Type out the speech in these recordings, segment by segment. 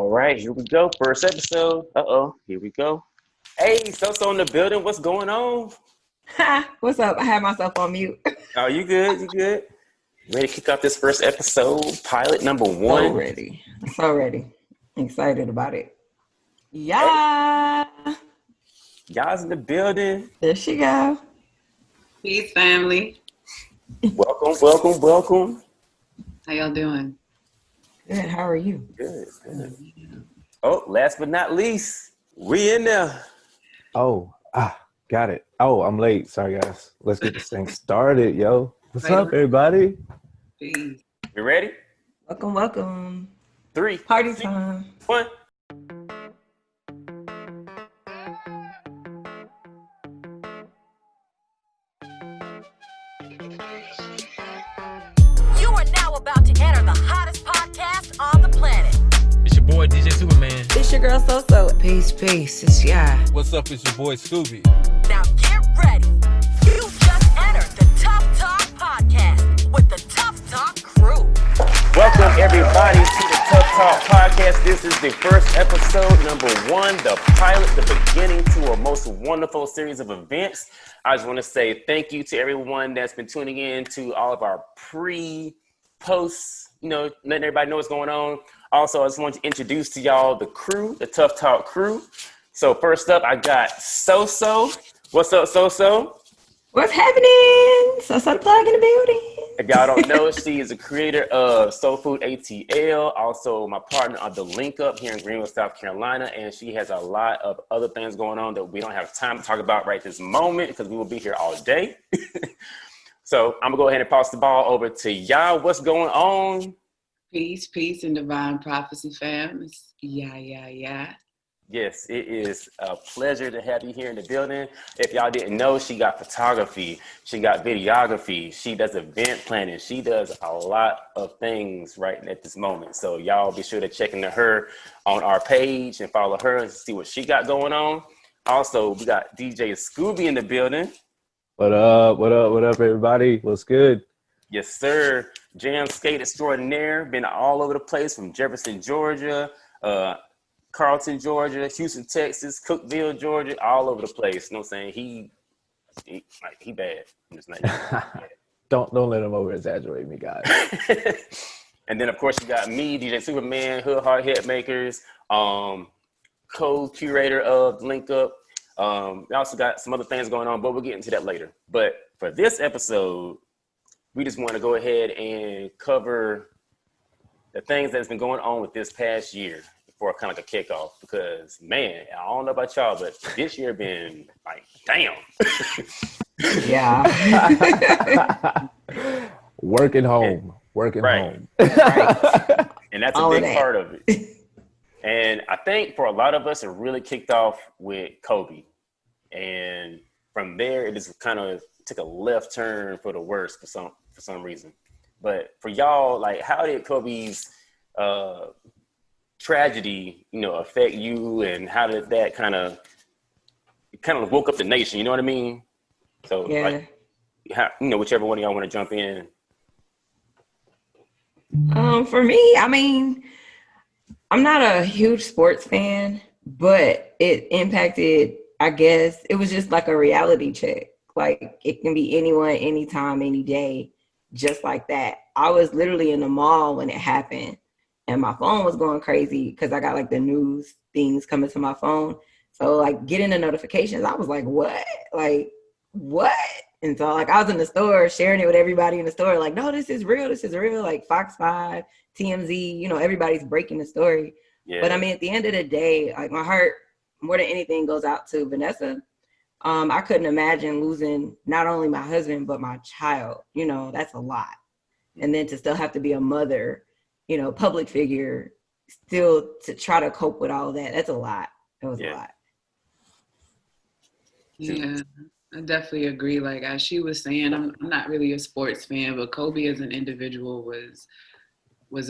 All right, here we go. First episode. Here we go. Hey, so in the building. What's going on? What's up? I had myself on mute. Oh, you good? You good? Ready to kick off this first episode? Pilot number 1. So ready. Excited about it. Yeah. Y'all's in the building. There she go. Peace, family. Welcome. How y'all doing? Good. How are you? Good. Oh, last but not least, we in there. Got it. Oh, I'm late. Sorry, guys. Let's get this thing started, yo. What's up, everybody? Peace. You ready? Welcome. 3. Party time. 1. You are now about to enter the hottest podcast on the planet. It's your boy DJ Supa Man. It's your girl So. Peace. It's ya. What's up? It's your boy Scooby. Now get ready. You just entered the Tough Talk podcast with the Tough Talk crew. Welcome everybody to the Tough Talk podcast. This is the first episode, number 1, the pilot, the beginning to a most wonderful series of events. I just want to say thank you to everyone that's been tuning in to all of our pre-posts, letting everybody know what's going on. Also, I just want to introduce to y'all the crew, the Tough Talk crew. So first up, I got So. What's up, So? What's happening? So Plug in the building. If y'all don't know, she is a creator of Soul Food ATL, also my partner on the Link Up here in Greenville, South Carolina, and she has a lot of other things going on that we don't have time to talk about right this moment because we will be here all day. So I'm gonna go ahead and pass the ball over to y'all. What's going on? Peace, and divine prophecy, fam. Yeah. Yes, it is a pleasure to have you here in the building. If y'all didn't know, she got photography, she got videography, she does event planning, she does a lot of things right at this moment. So y'all be sure to check into her on our page and follow her and see what she got going on. Also, we got DJ Scooby in the building. What up, everybody? What's good? Yes, sir. Jam skate extraordinaire, been all over the place from Jefferson, Georgia, Carlton, Georgia, Houston, Texas, Cookeville, Georgia, all over the place. You know what I'm saying? He bad. I'm just not Don't let him over exaggerate me, guys. And then of course you got me, DJ Supa Man, Hood Heart Hitmakers, co-curator of Link Up. We also got some other things going on, but we'll get into that later. But for this episode, we just want to go ahead and cover the things that's been going on with this past year for kind of like a kickoff, because man, I don't know about y'all, but this year been like, damn. Yeah. Working home. Right. Right. And that's All a of big that. part of it. And I think for a lot of us, it really kicked off with Kobe. And from there, it just kind of took a left turn for the worse for some reason. But for y'all, like, how did Kobe's tragedy, affect you, and how did that kind of woke up the nation? You know what I mean? So, Yeah. whichever one of y'all want to jump in. For me, I mean, I'm not a huge sports fan, but it impacted, I guess, it was just like a reality check. Like, it can be anyone, anytime, any day, just like that. I was literally in the mall when it happened, and my phone was going crazy because I got like the news things coming to my phone. So like getting the notifications, I was like, what? Like, what? And so like I was in the store sharing it with everybody in the store, like, no, this is real. Like Fox 5, TMZ, everybody's breaking the story. Yeah. But I mean, at the end of the day, like my heart more than anything goes out to Vanessa. I couldn't imagine losing not only my husband, but my child. That's a lot. And then to still have to be a mother, public figure, still to try to cope with all of that. That's a lot. It was a lot. Yeah, I definitely agree. Like, as she was saying, I'm not really a sports fan, but Kobe as an individual was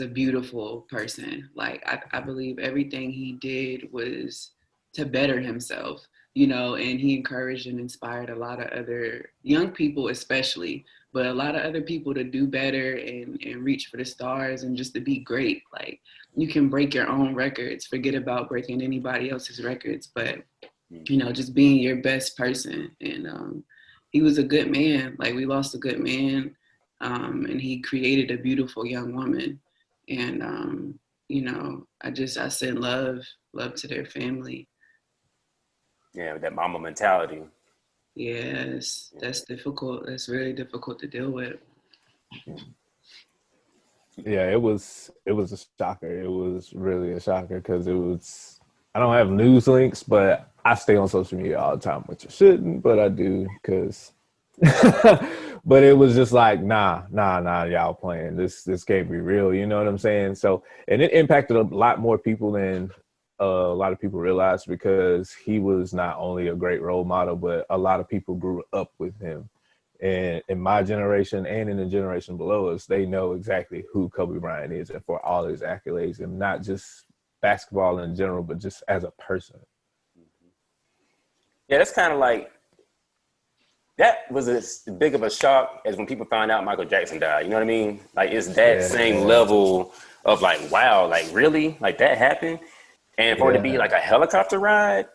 a beautiful person. Like, I believe everything he did was to better himself, and he encouraged and inspired a lot of other young people, especially, but a lot of other people to do better and reach for the stars and just to be great. Like, you can break your own records, forget about breaking anybody else's records, but you know, just being your best person. And he was a good man. Like, we lost a good man, and he created a beautiful young woman. And you know, I send love to their family. Yeah, that mama mentality. Yes, that's difficult. That's really difficult to deal with. Yeah, it was a shocker. It was really a shocker because it was. I don't have news links, but I stay on social media all the time, which I shouldn't, but I do because. But it was just like, nah, y'all playing. This can't be real. You know what I'm saying? So, and it impacted a lot more people than a lot of people realized, because he was not only a great role model, but a lot of people grew up with him. And in my generation and in the generation below us, they know exactly who Kobe Bryant is, and for all his accolades, and not just basketball in general, but just as a person. Yeah, that's kind of like, that was as big of a shock as when people found out Michael Jackson died. You know what I mean? Like, it's that same level of like, wow, like really? Like, that happened? And for it to be like a helicopter ride,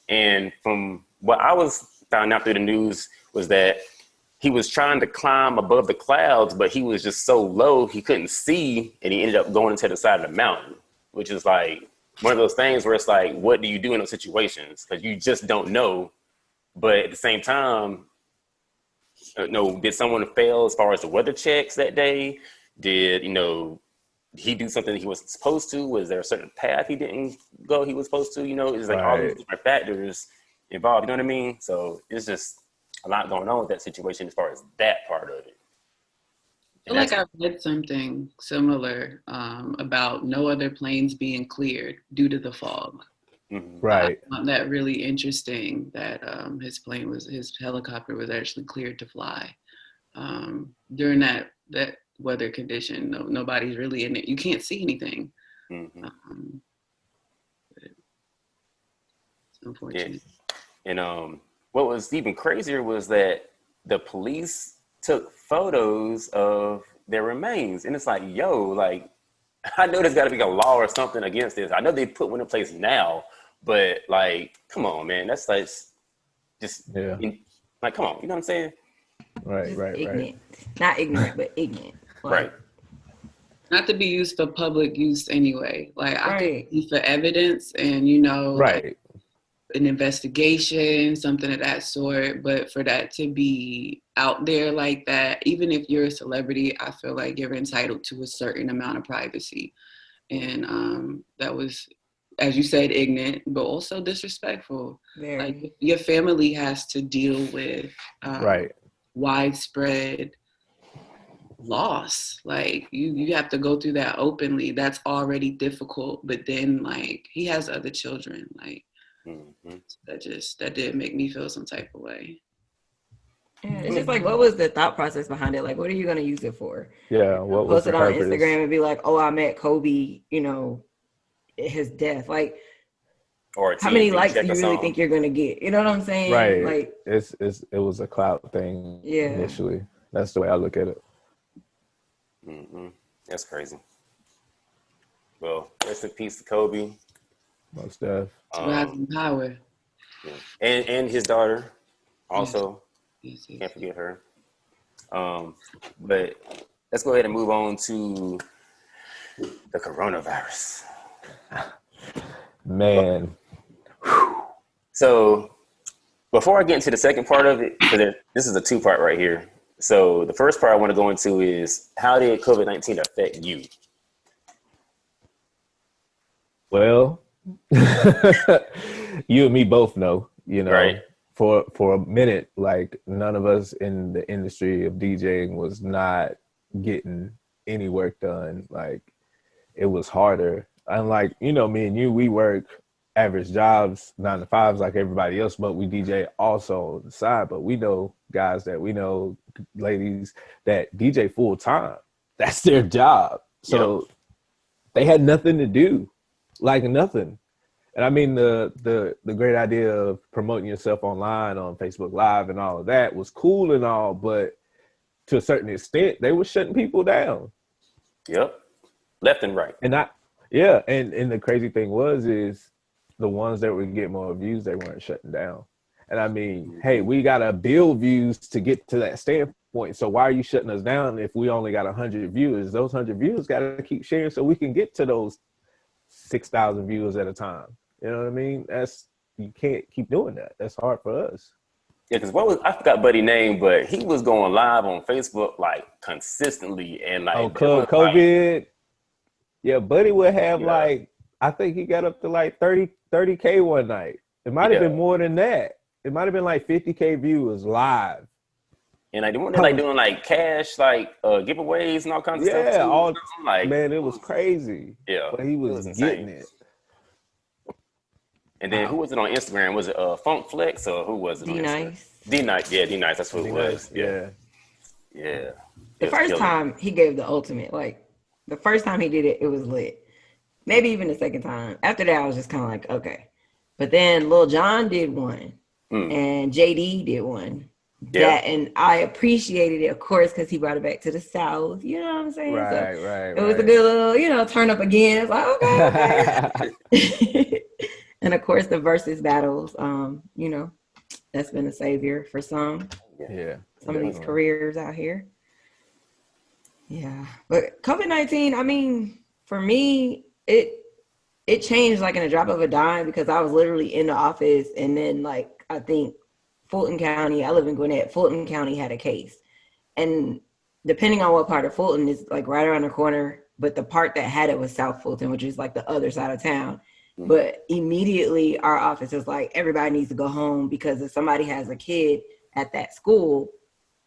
and from what I was found out through the news was that he was trying to climb above the clouds, but he was just so low he couldn't see, and he ended up going into the side of the mountain, which is like one of those things where it's like, what do you do in those situations? Because you just don't know. But at the same time, no, did someone fail as far as the weather checks that day? Did, you know, he do something he wasn't supposed to? Was there a certain path he didn't go he was supposed to? You know, it's like all these different factors involved, you know what I mean? So it's just a lot going on with that situation as far as that part of it. I feel like I read something similar about no other planes being cleared due to the fog. Mm-hmm. Right. I found that really interesting, that his helicopter was actually cleared to fly during that weather condition. Nobody's really in it. You can't see anything. Mm-hmm. It's unfortunate. Yeah. And what was even crazier was that the police took photos of their remains. And it's like, yo, like, I know there's got to be a law or something against this. I know they put one in place now, but like, come on, man. That's like, just, like, come on. You know what I'm saying? Right. Ignorant. Not ignorant, but ignorant. Like, Right. Not to be used for public use anyway. Like, I could be for evidence and, you know, like an investigation, something of that sort. But for that to be out there like that, even if you're a celebrity, I feel like you're entitled to a certain amount of privacy. And that was, as you said, ignorant, but also disrespectful. Very. Like, your family has to deal with widespread loss. Like, you have to go through that openly. That's already difficult. But then, like, he has other children. Like, that did make me feel some type of way. Yeah, it's just like, what was the thought process behind it? Like, what are you going to use it for? Yeah, what was post the it on purpose? Instagram and be like, oh, I met Kobe, you know, his death. Like, or how many likes do you really think you're going to get? You know what I'm saying? Right. Like, it was a clout thing initially. That's the way I look at it. Mm-hmm. That's crazy. Well, rest in peace to Kobe. Most def. Rising power. Yeah. And his daughter also. Yes. Can't forget her. But let's go ahead and move on to the coronavirus. Man. So before I get into the second part of it, because this is a two-part right here. So the first part I want to go into is, how did COVID-19 affect you? Well, you and me both know, you know, right. For a minute, like, none of us in the industry of DJing was not getting any work done. Like, it was harder. Unlike, you know, me and you, we work average jobs, 9 to 5s like everybody else, but we DJ also on the side. But we know guys that we know, ladies that DJ full time. That's their job. So they had nothing to do, like nothing. And I mean, the great idea of promoting yourself online on Facebook Live and all of that was cool and all, but to a certain extent, they were shutting people down. Yep. Left and right. And and the crazy thing is the ones that would get more views, they weren't shutting down. And I mean, hey, we gotta build views to get to that standpoint. So why are you shutting us down if we only got 100 viewers? Those 100 viewers gotta keep sharing so we can get to those 6,000 viewers at a time. You know what I mean? You can't keep doing that. That's hard for us. Yeah, because I forgot Buddy's name, but he was going live on Facebook like consistently and like COVID. Like, yeah, Buddy would have like, I think he got up to like 30K one night. It might have been more than that. It might have been like 50K viewers live. And like, weren't they like doing like cash, like giveaways and all kinds of stuff? Yeah, all like, man, it was crazy. Yeah, but he was getting it. And then who was it on Instagram? Was it Funk Flex or who was it? D-Nice. D-Nice, yeah, D-Nice. That's what it was. Yeah. The first time he gave the ultimate, like the first time he did it, it was lit. Maybe even the second time. After that, I was just kind of like, okay. But then Lil Jon did one, and JD did one. That, and I appreciated it, of course, because he brought it back to the South. You know what I'm saying? Right. It was a good little, turn up again. It's like, okay. And of course, the versus battles, that's been a savior for some. Yeah. Some of these careers out here. Yeah. But COVID-19, I mean, for me, it changed like in a drop of a dime because I was literally in the office and then like, I think Fulton County, I live in Gwinnett, Fulton County had a case. And depending on what part of Fulton is like right around the corner, but the part that had it was South Fulton, which is like the other side of town. But immediately our office was like, everybody needs to go home because if somebody has a kid at that school,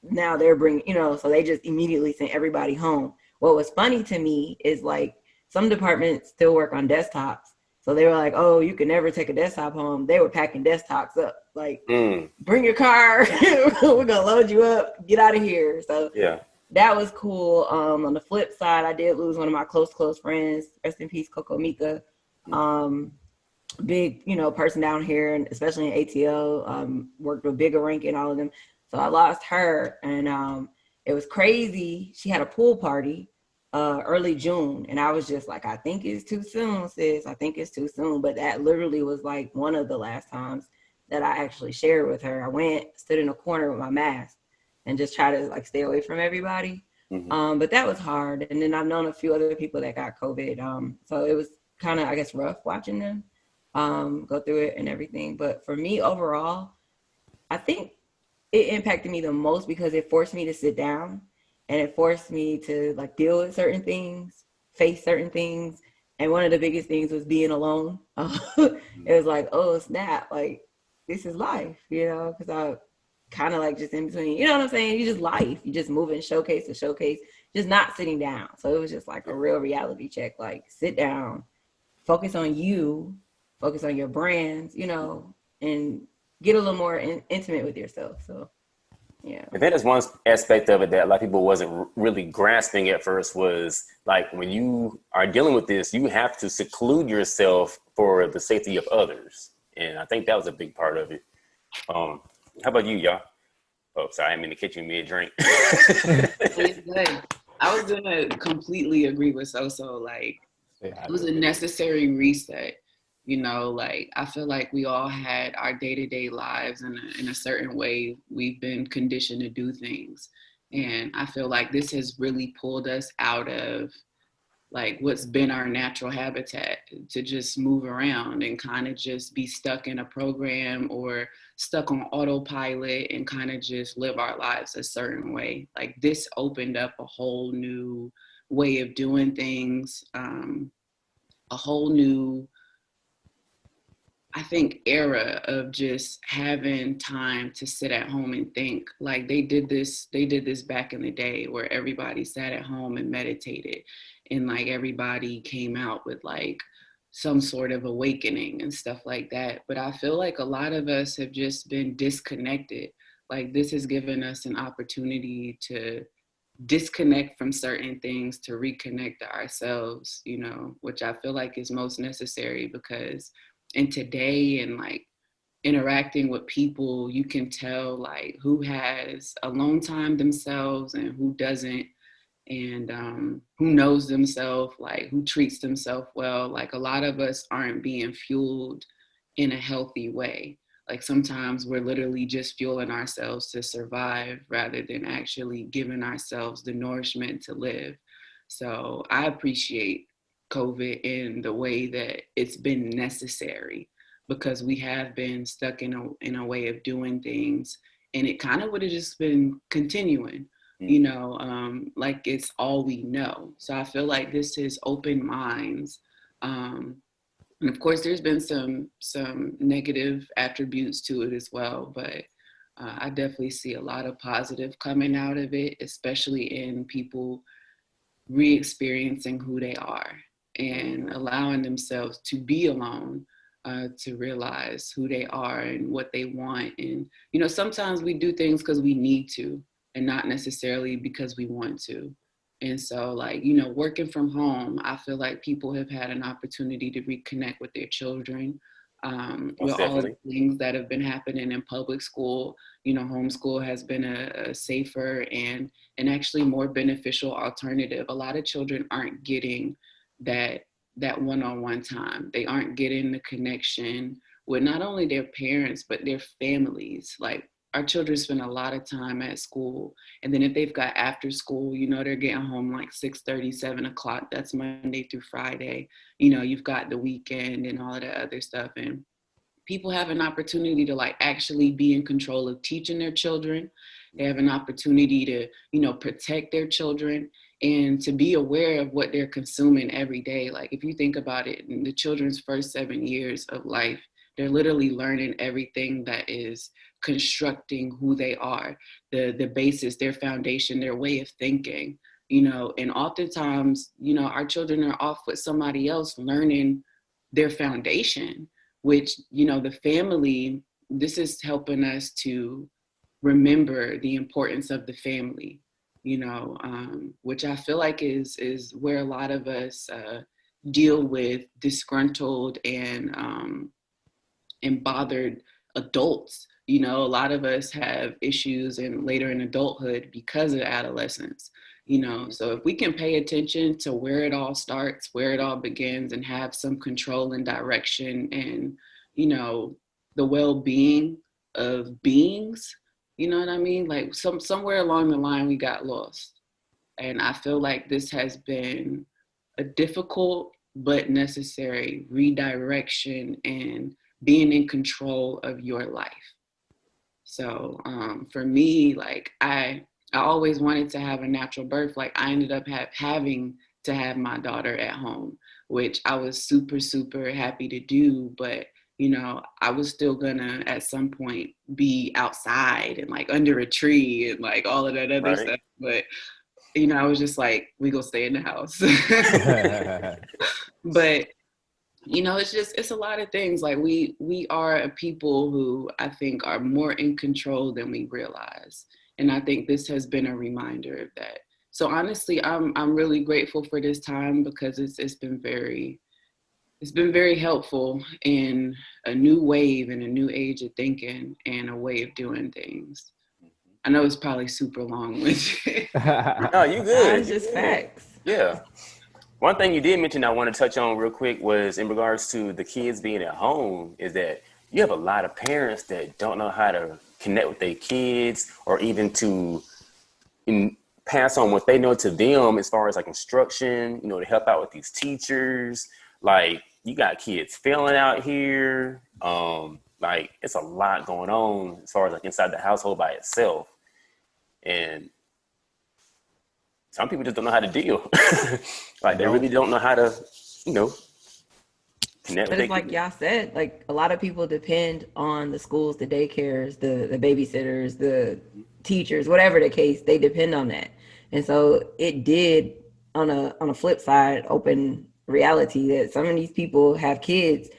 now they're bringing, so they just immediately sent everybody home. What was funny to me is like some departments still work on desktops. So they were like, oh, you can never take a desktop home. They were packing desktops up. Like, bring your car. We're going to load you up. Get out of here. So that was cool. On the flip side, I did lose one of my close friends. Rest in peace, Coco Mika. Big, person down here, and especially in ATL, worked with Bigger Rank and all of them. So I lost her, and it was crazy. She had a pool party early June, and I was just like, I think it's too soon, sis. I think it's too soon. But that literally was like one of the last times that I actually shared with her. I stood in a corner with my mask and just try to like stay away from everybody. But that was hard. And then I've known a few other people that got COVID. So it was kind of, I guess, rough watching them go through it and everything. But for me overall, I think it impacted me the most because it forced me to sit down and it forced me to like deal with certain things, face certain things. And one of the biggest things was being alone. It was like, oh, snap, like this is life, because I kind of like just in between, you know what I'm saying? You just life, you just moving showcase to showcase, just not sitting down. So it was just like a real reality check, like sit down, focus on you, focus on your brands, and get a little more intimate with yourself. So, yeah. And that is one aspect of it that a lot of people wasn't really grasping at first was like when you are dealing with this, you have to seclude yourself for the safety of others. And I think that was a big part of it. How about you, y'all? Oh, sorry, I'm in the kitchen mid-drink. I was going to completely agree with Soso. Like, it was a necessary reset. Like I feel like we all had our day-to-day lives in a certain way. We've been conditioned to do things. And I feel like this has really pulled us out of like what's been our natural habitat to just move around and kind of just be stuck in a program or stuck on autopilot and kind of just live our lives a certain way. Like this opened up a whole new way of doing things, a whole new, I think, era of just having time to sit at home and think. Like they did this back in the day where everybody sat at home and meditated and like everybody came out with like some sort of awakening and stuff like that. But I feel like a lot of us have just been disconnected. Like this has given us an opportunity to disconnect from certain things to reconnect to ourselves, which I feel like is most necessary because in today and like interacting with people, you can tell like who has alone time themselves and who doesn't, and who knows themselves, like who treats themselves well. Like a lot of us aren't being fueled in a healthy way. Like sometimes we're literally just fueling ourselves to survive rather than actually giving ourselves the nourishment to live. So I appreciate COVID in the way that it's been necessary, because we have been stuck in a way of doing things, and it kind of would have just been continuing, like it's all we know. So I feel like this has opened minds. And of course, there's been some negative attributes to it as well, but I definitely see a lot of positive coming out of it, especially in people re-experiencing who they are and allowing themselves to be alone, to realize who they are and what they want. And, sometimes we do things because we need to and not necessarily because we want to. And so like, working from home, I feel like people have had an opportunity to reconnect with their children, with all of the things that have been happening in public school. Homeschool has been a safer and actually more beneficial alternative. A lot of children aren't getting that one-on-one time. They aren't getting the connection with not only their parents, but their families. Like our children spend a lot of time at school. And then if they've got after school, they're getting home like 6:30, 7 o'clock. That's Monday through Friday. You've got the weekend and all of that other stuff. And people have an opportunity to like actually be in control of teaching their children. They have an opportunity to, protect their children and to be aware of what they're consuming every day. Like if you think about it, in the children's first 7 years of life, they're literally learning everything that is constructing who they are, the basis, their foundation, their way of thinking, and oftentimes, our children are off with somebody else learning their foundation, which, the family, this is helping us to remember the importance of the family, which I feel like is where a lot of us deal with disgruntled and bothered adults. A lot of us have issues later in adulthood because of adolescence. So if we can pay attention to where it all starts, where it all begins, and have some control and direction and, the well-being of beings, you know what I mean? Like somewhere along the line, we got lost. And I feel like this has been a difficult but necessary redirection and being in control of your life. So for me, like I always wanted to have a natural birth. Like I ended up having to have my daughter at home, which I was super, super happy to do. But, I was still gonna at some point be outside and like under a tree and like all of that other stuff. But, I was just like, we gonna stay in the house. But it's a lot of things. Like we are a people who I think are more in control than we realize. And I think this has been a reminder of that. So honestly, I'm really grateful for this time because it's been very helpful in a new wave and a new age of thinking and a way of doing things. I know it's probably super long-winded. No, you good. It's just facts. Yeah. One thing you did mention I want to touch on real quick was in regards to the kids being at home is that you have a lot of parents that don't know how to connect with their kids or even to pass on what they know to them as far as like instruction, to help out with these teachers. Like you got kids failing out here. Like it's a lot going on as far as like inside the household by itself. And some people just don't know how to deal. Like they really don't know how to, connect. But it's like y'all said, like a lot of people depend on the schools, the daycares, the babysitters, the teachers, whatever the case, they depend on that. And so it did on a flip side open reality that some of these people have kids.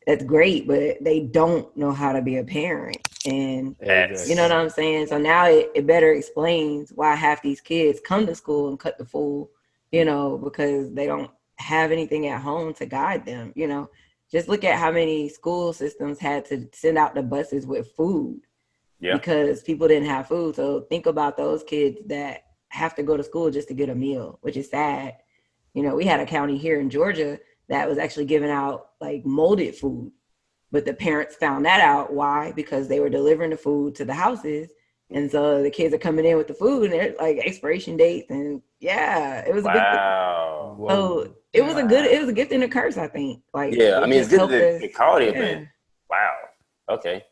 That's great, but they don't know how to be a parent. And you know what I'm saying? So now it better explains why half these kids come to school and cut the fool, because they don't have anything at home to guide them, just look at how many school systems had to send out the buses with food because people didn't have food. So think about those kids that have to go to school just to get a meal, which is sad. You know, we had a county here in Georgia that was actually giving out like molded food, but the parents found that out. Why? Because they were delivering the food to the houses. And so the kids are coming in with the food and they're like expiration dates. And it was a good thing. So it was a gift and a curse, I think. Like, I mean, it's good that they called it, but wow. Okay.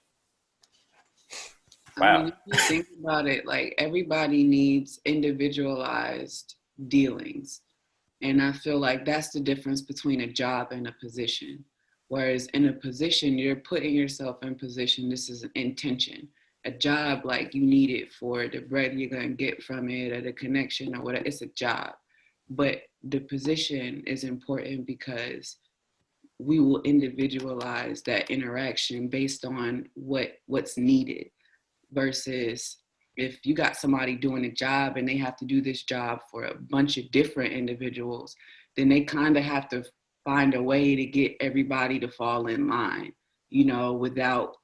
Wow. I mean, if you think about it, like everybody needs individualized dealings. And I feel like that's the difference between a job and a position. Whereas in a position, you're putting yourself in position. This is an intention. A job, like you need it for the bread you're going to get from it or the connection or whatever. It's a job. But the position is important because we will individualize that interaction based on what's needed. Versus if you got somebody doing a job and they have to do this job for a bunch of different individuals, then they kind of have to find a way to get everybody to fall in line, you know, without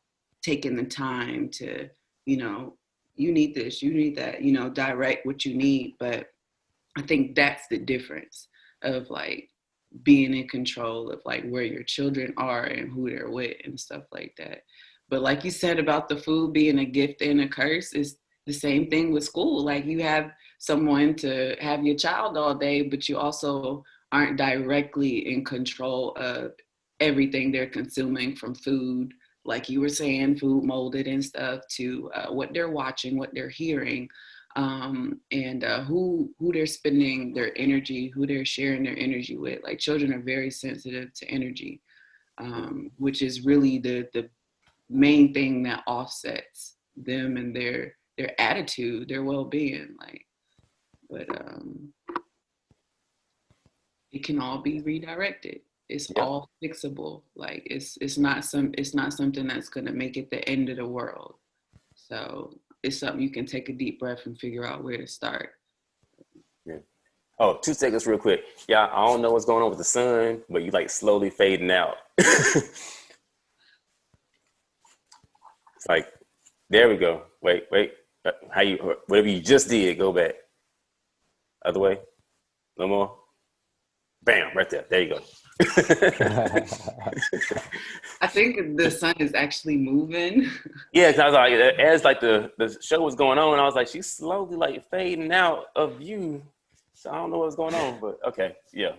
taking the time to, you know, you need this, you need that, you know, direct what you need. But I think that's the difference of like being in control of like where your children are and who they're with and stuff like that. But like you said about the food being a gift and a curse, is the same thing with school. Like you have someone to have your child all day, but you also aren't directly in control of everything they're consuming, from food, like you were saying, food molded and stuff, to what they're watching, what they're hearing, and who they're spending their energy, who they're sharing their energy with. Like children are very sensitive to energy, which is really the main thing that offsets them and their attitude, their well-being. Like, but it can all be redirected. It's all fixable. Like it's not something that's gonna make it the end of the world. So it's something you can take a deep breath and figure out where to start. Yeah. Oh, 2 seconds real quick. Yeah, I don't know what's going on with the sun, but you like slowly fading out. It's like, there we go. Wait. Whatever you just did, go back. Other way. No more. Bam, right there. There you go. I think the sun is actually moving. Yeah, because I was like, as like the show was going on, I was like, she's slowly like fading out of view. So I don't know what's going on, but okay, yeah.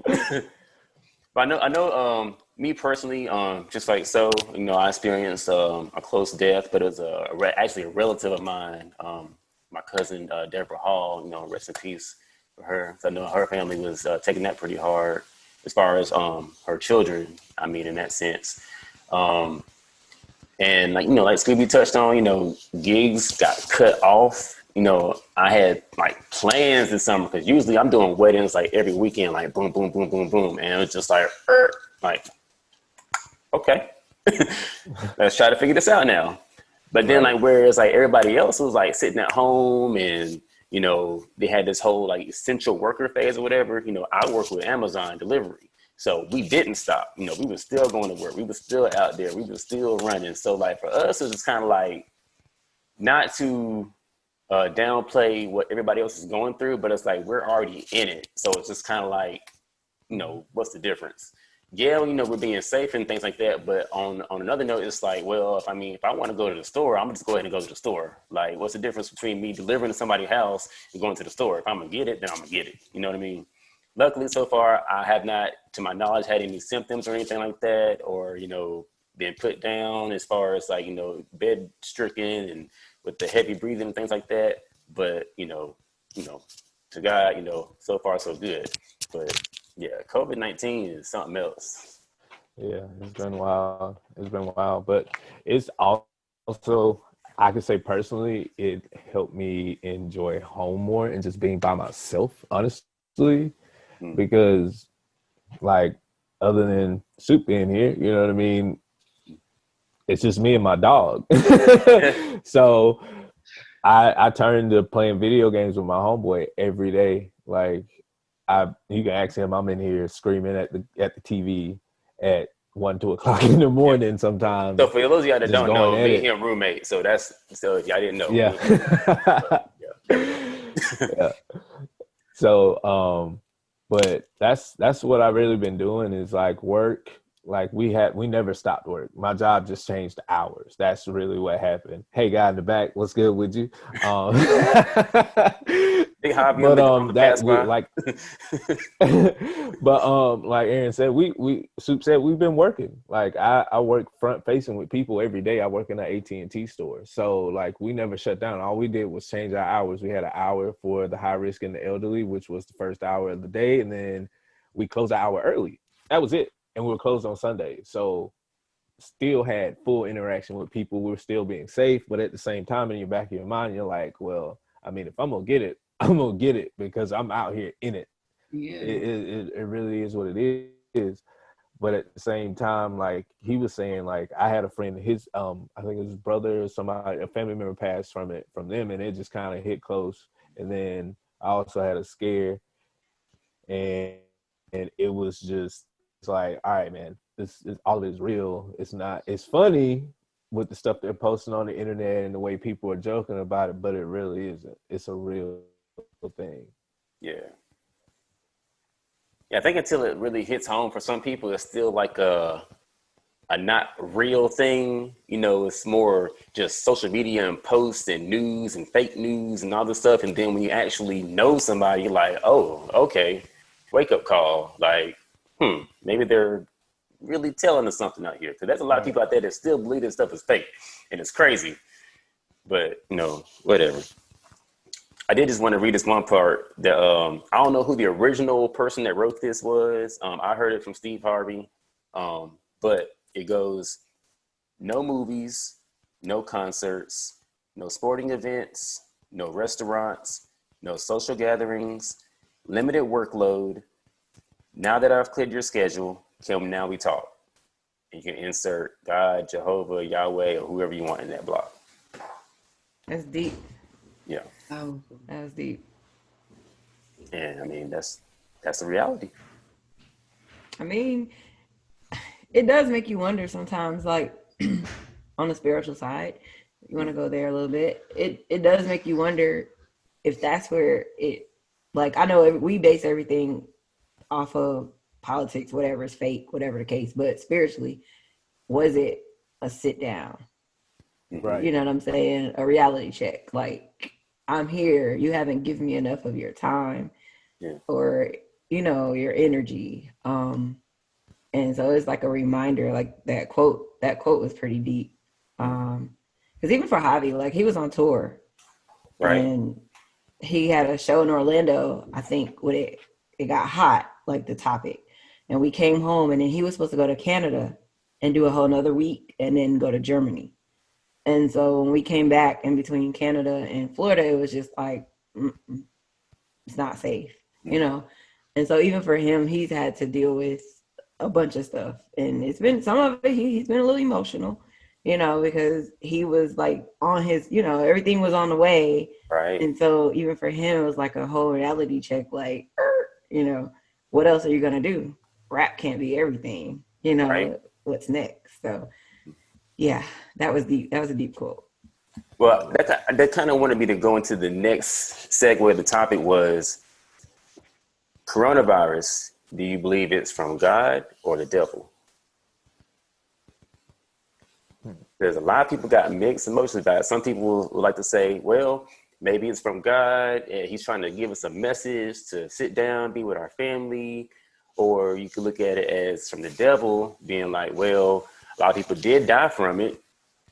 But I know. Me personally, just like so, you know, I experienced a close death, but it was actually a relative of mine, my cousin Deborah Hall. You know, rest in peace for her. So I know her family was taking that pretty hard as far as her children. I mean, in that sense, and like, you know, like Scooby touched on, you know, gigs got cut off. You know, I had like plans this summer because usually I'm doing weddings like every weekend, like boom, boom, boom, boom, boom, and it was just like okay, let's try to figure this out now. But then like, whereas like everybody else was like sitting at home and, you know, they had this whole like essential worker phase or whatever, you know, I work with Amazon delivery. So we didn't stop, you know, we were still going to work. We were still out there. We were still running. So like for us, it was just kind of like not to downplay what everybody else is going through, but it's like, we're already in it. So it's just kind of like, you know, what's the difference? Yeah, you know, we're being safe and things like that. But on another note, it's like, well, if I want to go to the store, I'm just go ahead and go to the store. Like, what's the difference between me delivering to somebody's house and going to the store? If I'm going to get it, then I'm going to get it. You know what I mean? Luckily, so far, I have not, to my knowledge, had any symptoms or anything like that, or, you know, been put down as far as like, you know, bed stricken and with the heavy breathing and things like that. But, you know, to God, you know, so far so good. But yeah, COVID-19 is something else. Yeah, it's been wild. But it's also, I could say personally, it helped me enjoy home more and just being by myself, honestly, because like, other than Soup being here, you know what I mean? It's just me and my dog. So I turned to playing video games with my homeboy every day. Like, you can ask him, I'm in here screaming at the TV at 1, 2 o'clock in the morning sometimes. So for those of y'all that Just don't know, going at me and it. him roommate. So if y'all didn't know. Yeah. Yeah, there we go. Yeah. So, but that's what I've really been doing is like work. Like we never stopped work. My job just changed the hours. That's really what happened. Hey, guy in the back, what's good with you? Big hobby But on the that pass we by. like, but like Aaron said, we Soup said we've been working. Like I work front facing with people every day. I work in an AT&T store, so like we never shut down. All we did was change our hours. We had an hour for the high risk and the elderly, which was the first hour of the day, and then we closed an hour early. That was it, and we were closed on Sundays. So still had full interaction with people. We were still being safe, but at the same time, in your back of your mind, you're like, well, I mean, if I'm gonna get it, I'm gonna get it because I'm out here in it. Yeah. It really is what it is. But at the same time, like he was saying, like I had a friend, his I think his brother or somebody, a family member passed from them, and it just kind of hit close. And then I also had a scare, and it was just it's like, all right, man, this all is real. It's funny with the stuff they're posting on the internet and the way people are joking about it, but it really isn't. It's a real thing. Yeah. Yeah, I think until it really hits home for some people, it's still like a not real thing. You know, it's more just social media and posts and news and fake news and all this stuff. And then when you actually know somebody, you're like, oh, okay, wake up call. Like, maybe they're really telling us something out here. Because there's a lot of people out there that still believe this stuff is fake. And it's crazy. But, whatever. I did just want to read this one part that I don't know who the original person that wrote this was. I heard it from Steve Harvey, but it goes, no movies, no concerts, no sporting events, no restaurants, no social gatherings, limited workload. Now that I've cleared your schedule, come now we talk. And you can insert God, Jehovah, Yahweh, or whoever you want in that block. That's deep. Yeah. Oh, That was deep. And I mean, that's the reality. I mean, it does make you wonder sometimes, like on the spiritual side, you want to go there a little bit. It does make you wonder if that's where it, like, I know we base everything off of politics, whatever is fake, whatever the case, but spiritually, was it a sit down? Right. You know what I'm saying? A reality check. Like, I'm here. You haven't given me enough of your time or, your energy. And so it's like a reminder, like that quote was pretty deep. Because even for Javi, like he was on tour. Right. And he had a show in Orlando, I think, when it got hot, like the topic. And we came home and then he was supposed to go to Canada and do a whole nother week and then go to Germany. And so when we came back in between Canada and Florida, it was just like, it's not safe, And so even for him, he's had to deal with a bunch of stuff. And it's been, some of it, he's been a little emotional, because he was like on his, everything was on the way. Right. And so even for him, it was like a whole reality check, like, what else are you going to do? Rap can't be everything, Right. What's next? So yeah, that was deep. That was a deep quote. Well, that kind of wanted me to go into the next segue of the topic was coronavirus. Do you believe it's from God or the devil? There's a lot of people got mixed emotions about it. Some people would like to say, well, maybe it's from God and he's trying to give us a message to sit down, be with our family. Or you could look at it as from the devil being like, well, a lot of people did die from it.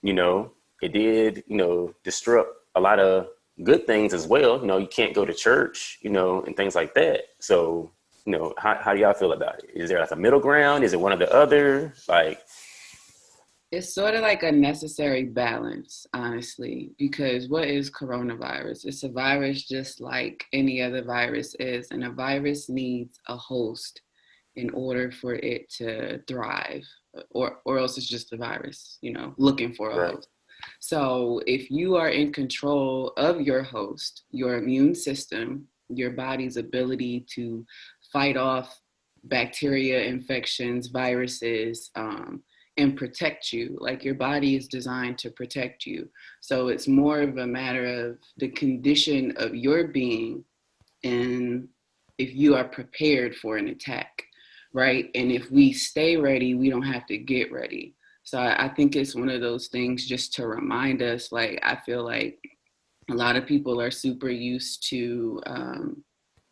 It did, disrupt a lot of good things as well. You can't go to church, and things like that. So, how do y'all feel about it? Is there like a middle ground? Is it one or the other? Like, it's sort of like a necessary balance, honestly, because what is coronavirus? It's a virus just like any other virus is, and a virus needs a host in order for it to thrive, or else it's just a virus, looking for a host. So if you are in control of your host, your immune system, your body's ability to fight off bacteria, infections, viruses, and protect you. Like your body is designed to protect you. So it's more of a matter of the condition of your being and if you are prepared for an attack, right? And if we stay ready, we don't have to get ready. So I think it's one of those things just to remind us, like, I feel like a lot of people are super used to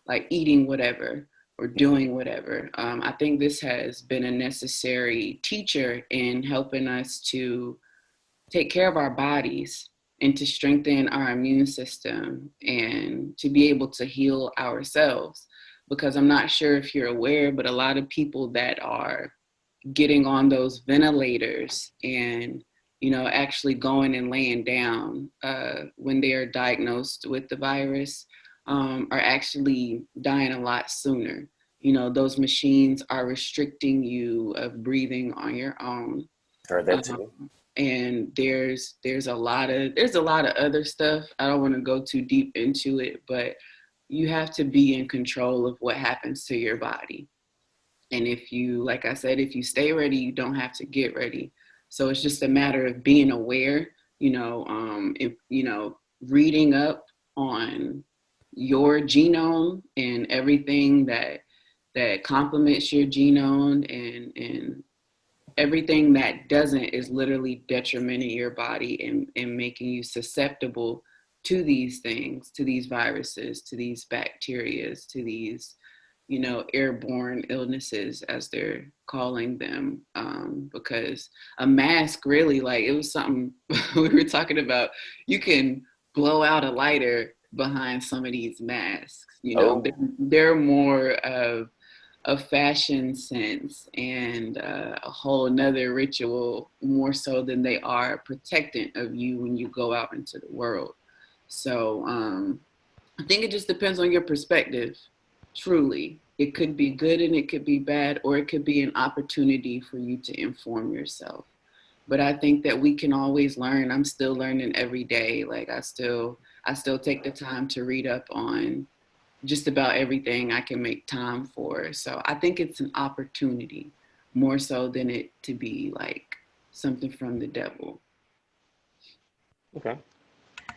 like eating whatever or doing whatever. I think this has been a necessary teacher in helping us to take care of our bodies and to strengthen our immune system and to be able to heal ourselves. Because I'm not sure if you're aware, but a lot of people that are getting on those ventilators and, you know, actually going and laying down when they are diagnosed with the virus are actually dying a lot sooner. You know, those machines are restricting you of breathing on your own. Heard that too. And there's a lot of other stuff. I don't want to go too deep into it, but you have to be in control of what happens to your body. And if you, like I said, if you stay ready, you don't have to get ready. So it's just a matter of being aware, reading up on your genome and everything that complements your genome and everything that doesn't is literally detrimenting your body and making you susceptible to these things, to these viruses, to these bacteria, to these, you know, airborne illnesses, as they're calling them. Because a mask really, like, it was something we were talking about. You can blow out a lighter behind some of these masks. You know, they're more of a fashion sense and a whole nother ritual, more so than they are protectant of you when you go out into the world. So I think it just depends on your perspective. Truly, it could be good and it could be bad, or it could be an opportunity for you to inform yourself. But I think that we can always learn. I'm still learning every day. Like I still take the time to read up on just about everything I can make time for. So I think it's an opportunity more so than it to be like something from the devil. Okay.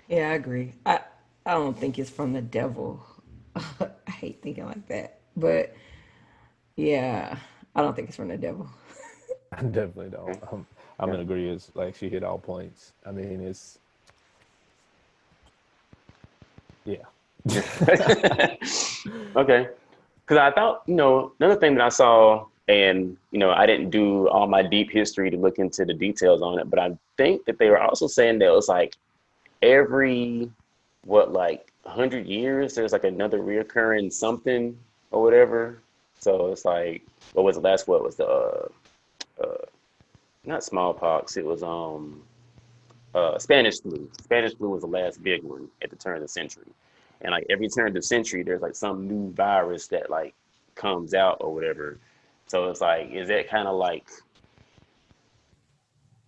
Yeah, I agree. I don't think it's from the devil. I hate thinking like that. But yeah, I don't think it's from the devil. I definitely don't. I'm in agreement. Like she hit all points. I mean, it's yeah. Okay. Because I thought, another thing that I saw, and, I didn't do all my deep history to look into the details on it, but I think that they were also saying that it was like every, 100 years, there's like another reoccurring something or whatever. So it's like, what was the last, what was the, not smallpox, it was Spanish flu. Spanish flu was the last big one at the turn of the century. And like every turn of the century, there's like some new virus that like comes out or whatever. So it's like, is that kind of like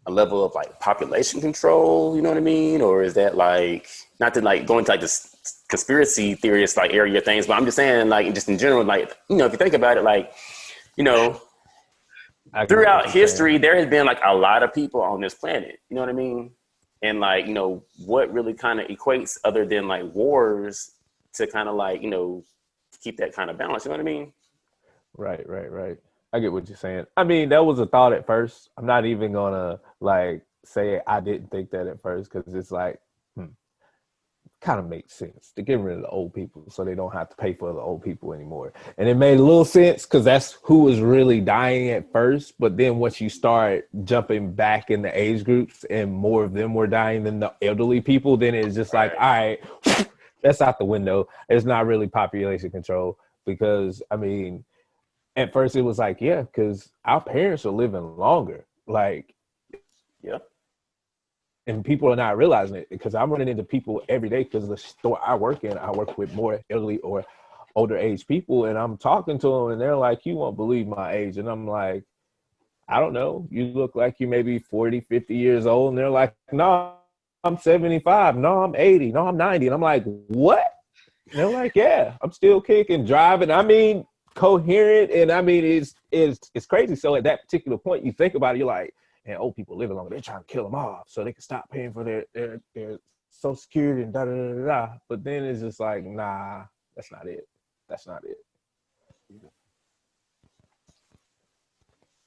a level of like population control? You know what I mean? Or is that like, not to like go into like this conspiracy theorist like area things, but I'm just saying like just in general, like, if you think about it, like, throughout history, there has been like a lot of people on this planet. You know what I mean? And like, what really kind of equates other than like wars to kind of like, keep that kind of balance. You know what I mean? Right. I get what you're saying. I mean, that was a thought at first. I'm not even gonna like say I didn't think that at first, because it's like, kind of makes sense to get rid of the old people so they don't have to pay for the old people anymore. And it made a little sense because that's who was really dying at first. But then once you start jumping back in the age groups and more of them were dying than the elderly people, then it's just like, all right, that's out the window. It's not really population control, because I mean, at first it was like, yeah, because our parents are living longer. Like, yeah. And people are not realizing it, because I'm running into people every day, because the store I work in, I work with more elderly or older age people, and I'm talking to them and they're like, you won't believe my age. And I'm like, I don't know. You look like you may be 40, 50 years old. And they're like, no, I'm 75. No, I'm 80. No, I'm 90. And I'm like, what? And they're like, yeah, I'm still kicking, driving. I mean, coherent, and I mean, it's crazy. So at that particular point, you think about it, you're like, and old people living longer, they're trying to kill them off so they can stop paying for their Social Security and da da da da da. But then it's just like, nah, that's not it. That's not it.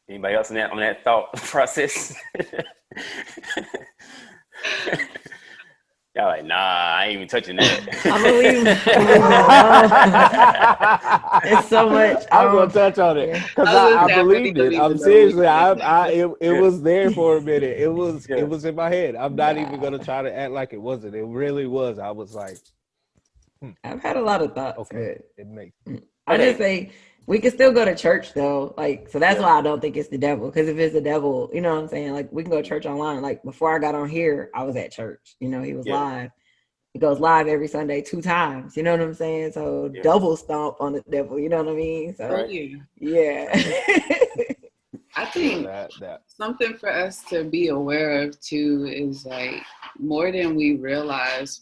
Anybody else on that thought process? Y'all like, nah, I ain't even touching that. I believe no. It's so much. I'm gonna touch on it because I believed it. I'm seriously, it was there for a minute. It was in my head. I'm not even gonna try to act like it wasn't. It really was. I was like, I've had a lot of thoughts. Okay, it makes. I just say we can still go to church though. Like, so that's why I don't think it's the devil. Because if it's the devil, you know what I'm saying? Like, we can go to church online. Like, before I got on here, I was at church. You know, he was live. He goes live every Sunday 2 times. You know what I'm saying? So double stomp on the devil. You know what I mean? So yeah. I think that something for us to be aware of too is like more than we realize,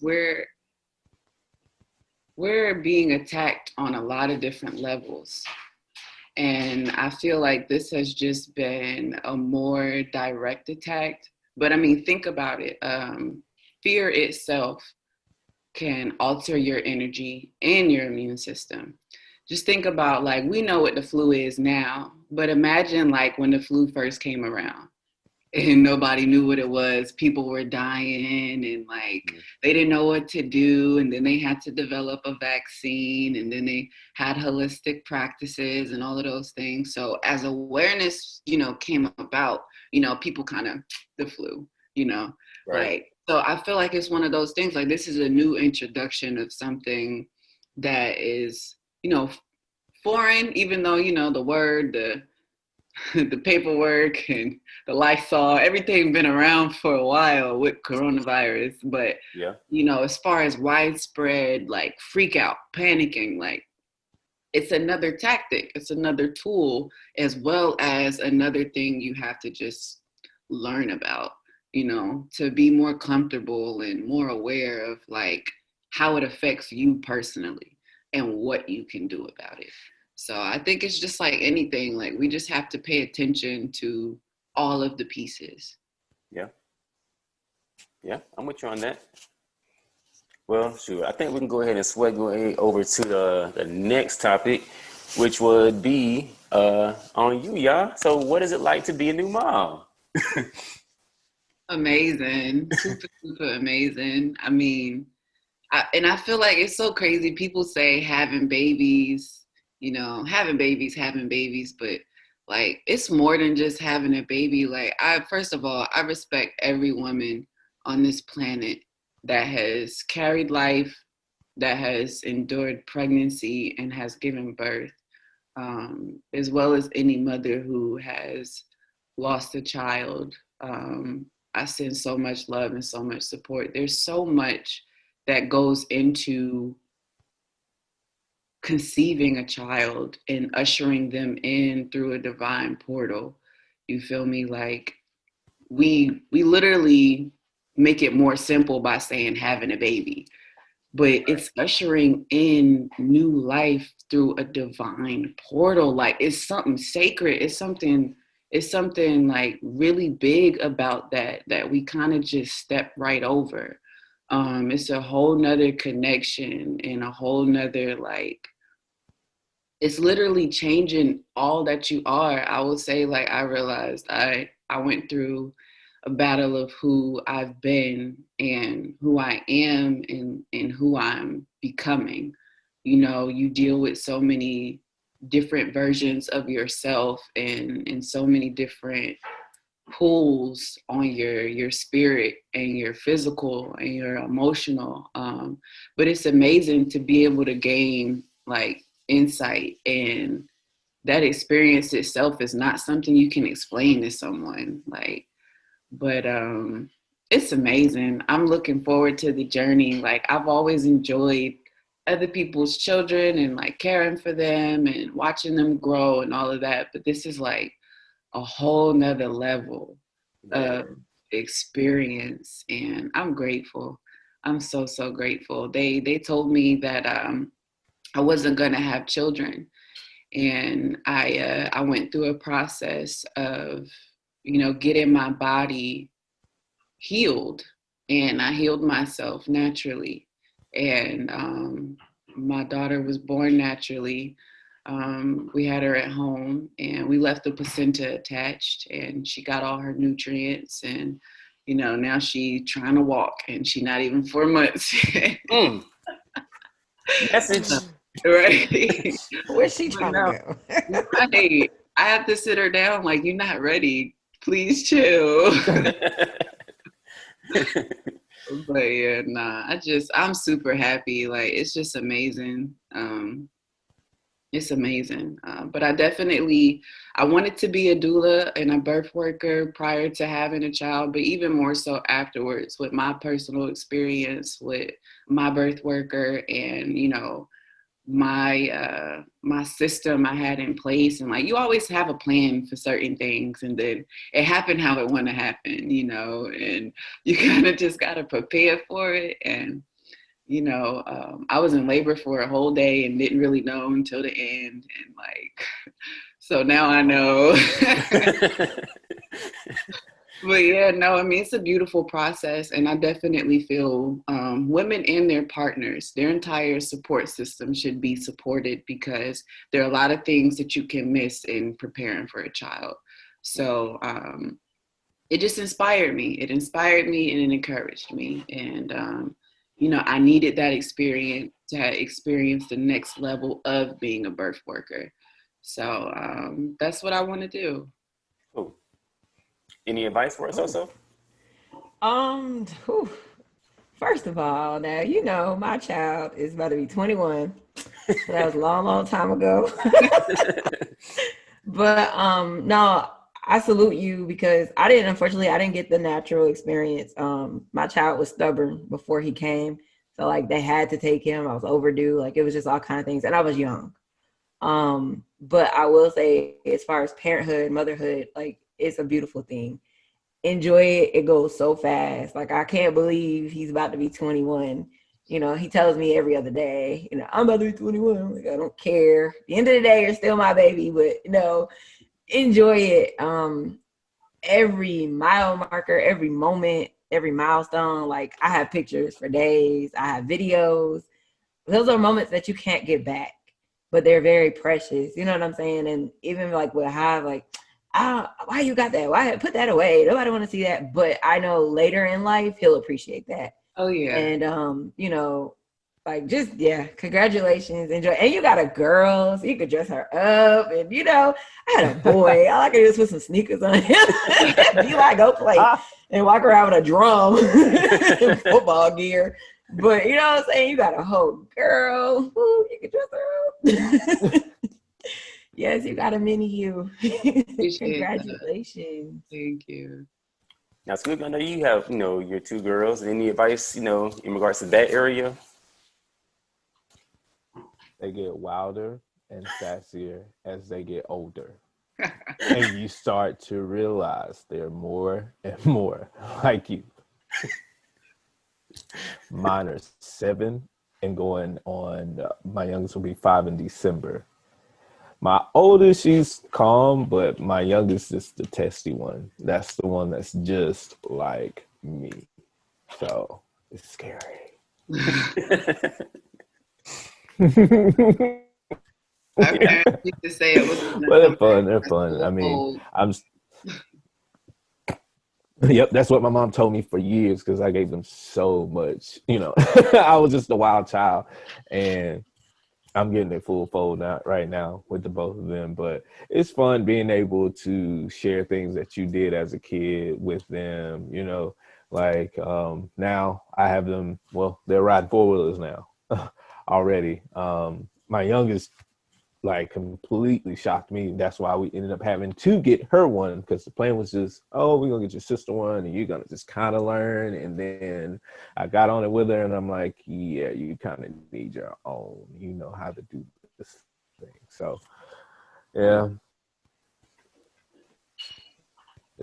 we're being attacked on a lot of different levels. And I feel like this has just been a more direct attack. But I mean, think about it. Fear itself can alter your energy and your immune system. Just think about, like, we know what the flu is now, but imagine like when the flu first came around. And nobody knew what it was. People were dying and like they didn't know what to do. And then they had to develop a vaccine, and then they had holistic practices and all of those things. So as awareness, came about, people kind of the flu, like, so I feel like it's one of those things, like this is a new introduction of something that is, foreign, even though, the word, the paperwork and the Lysol, everything been around for a while with coronavirus. But, as far as widespread, like freak out, panicking, like it's another tactic. It's another tool, as well as another thing you have to just learn about, to be more comfortable and more aware of like how it affects you personally and what you can do about it. So I think it's just like anything, like we just have to pay attention to all of the pieces. Yeah, I'm with you on that. Well, sure. I think we can go ahead and segue over to the next topic, which would be on you, y'all. So what is it like to be a new mom? Amazing. Super, super amazing. I mean, I feel like it's so crazy. People say having babies, having babies, but like, it's more than just having a baby. Like, first of all, I respect every woman on this planet that has carried life, that has endured pregnancy and has given birth, as well as any mother who has lost a child. I send so much love and so much support. There's so much that goes into conceiving a child and ushering them in through a divine portal. You feel me? Like we literally make it more simple by saying having a baby, but it's ushering in new life through a divine portal. Like, it's something sacred. It's something like really big about that we kind of just step right over. It's a whole nother connection and a whole nother, like, it's literally changing all that you are. I would say, like, I realized I went through a battle of who I've been and who I am and who I'm becoming. You deal with so many different versions of yourself and so many different pulls on your spirit and your physical and your emotional. But it's amazing to be able to gain like insight, and that experience itself is not something you can explain to someone. Like, but it's amazing. I'm looking forward to the journey. Like, I've always enjoyed other people's children and like caring for them and watching them grow and all of that. But this is like a whole nother level of experience, and I'm grateful. I'm so, so grateful. They told me that I wasn't gonna have children, And I went through a process of, getting my body healed, and I healed myself naturally. And my daughter was born naturally. We had her at home, and we left the placenta attached, and she got all her nutrients, and now she trying to walk, and she not even 4 months. Message. Right. Where's she But trying no, to right. I have to sit her down like, you're not ready. Please chill. But yeah, I'm super happy. Like, it's just amazing. It's amazing. But I wanted to be a doula and a birth worker prior to having a child, but even more so afterwards with my personal experience with my birth worker and, my system I had in place. And like, you always have a plan for certain things, and then it happened how it want to happen, and you kind of just got to prepare for it. And I was in labor for a whole day and didn't really know until the end. And like, so now I know. But yeah, no, I mean, it's a beautiful process. And I definitely feel women and their partners, their entire support system should be supported, because there are a lot of things that you can miss in preparing for a child. So it just inspired me. It inspired me and it encouraged me. And, I needed that experience to experience the next level of being a birth worker. So that's what I want to do. Cool. Any advice for us also? whew. First of all, now, my child is about to be 21. So that was a long, long time ago. But no, I salute you, because unfortunately, I didn't get the natural experience. My child was stubborn before he came. So like, they had to take him. I was overdue. Like, it was just all kind of things. And I was young. But I will say, as far as parenthood, motherhood, like, it's a beautiful thing. Enjoy it. It goes so fast. Like, I can't believe he's about to be 21. He tells me every other day, I'm about to be 21. I'm like, I don't care. At the end of the day, you're still my baby, but enjoy it. Every mile marker, every moment, every milestone. Like, I have pictures for days. I have videos. Those are moments that you can't get back, but they're very precious. You know what I'm saying? And even like with Hive, like, why you got that? Why put that away? Nobody want to see that. But I know later in life, he'll appreciate that. Oh yeah. And like, just, yeah, congratulations. Enjoy. And you got a girl, so you could dress her up. And I had a boy. All I could do is put some sneakers on him. Be like, go play and walk around with a drum and football gear. But you know what I'm saying? You got a whole girl. Ooh, you can dress her up. Yes, you got a mini you. Congratulations. Thank you. Now, Scoop, I know you have, your two girls. Any advice, in regards to that area? They get wilder and sassier as they get older. And you start to realize they're more and more like you. Mine are 7 and going on, my youngest will be 5 in December. My oldest, she's calm, but my youngest is the testy one. That's the one that's just like me. So it's scary. My parents used to say it was, but they're fun. They're fun. I mean, Yep, that's what my mom told me for years, because I gave them so much. I was just a wild child, and I'm getting it full fold right now with the both of them. But it's fun being able to share things that you did as a kid with them. Like now I have them. Well, they're riding 4-wheelers now already. My youngest completely shocked me. That's why we ended up having to get her one, because the plan was just, we're gonna get your sister one and you're gonna just kind of learn. And then I got on it with her and I'm like, yeah, you kind of need your own, how to do this thing. So yeah,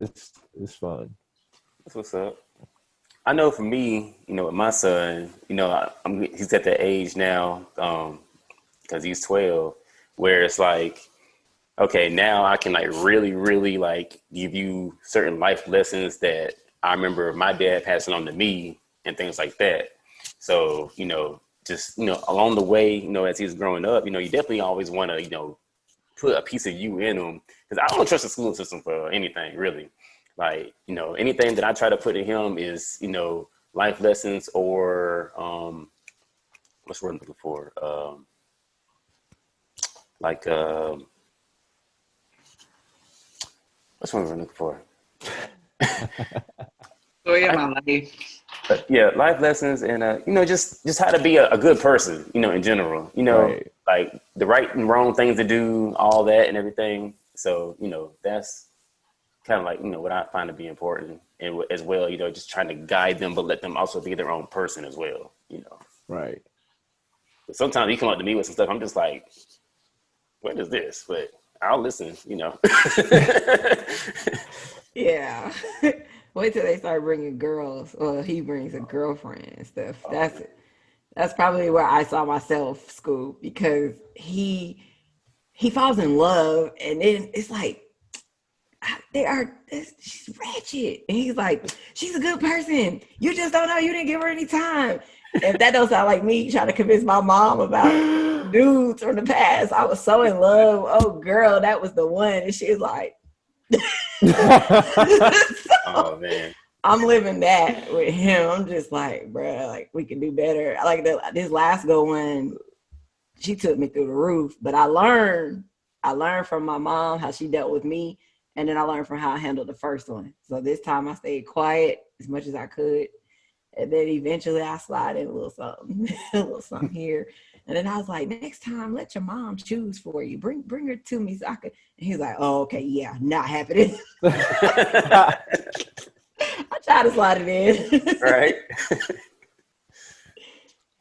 it's fun. That's what's up. I know for me, with my son, he's at that age now, because he's 12. where it's like, okay, now I can like really, really like give you certain life lessons that I remember my dad passing on to me and things like that. So, just, along the way, as he's growing up, you definitely always want to, put a piece of you in him. Because I don't trust the school system for anything, really. Like, anything that I try to put in him is, life lessons or what's the word I'm looking for? What's one I'm looking for? Story of my life. Yeah, life lessons and just how to be a good person, in general. Right. Like the right and wrong things to do, all that and everything. So, that's kind of like, what I find to be important, and as well, just trying to guide them, but let them also be their own person as well, Right. But sometimes you come up to me with some stuff, I'm just like, what is this? But I'll listen, Yeah. Wait till they start bringing girls. Well, he brings a girlfriend and stuff. That's probably where I saw myself, school, because he falls in love, and then it's like she's ratchet, and he's like, she's a good person. You just don't know. You didn't give her any time. If that don't sound like me trying to convince my mom about dudes from the past, I was so in love. Oh, girl, that was the one. And she's like, Oh man. I'm living that with him. I'm just like, bro, like we can do better. Like this last go one, she took me through the roof. But I learned from my mom how she dealt with me, and then I learned from how I handled the first one. So this time I stayed quiet as much as I could, and then eventually I slide in a little something, a little something here. And then I was like, next time, let your mom choose for you. Bring her to me so I could. And he's like, oh, okay, yeah, not happening. I try to slide it in. Right.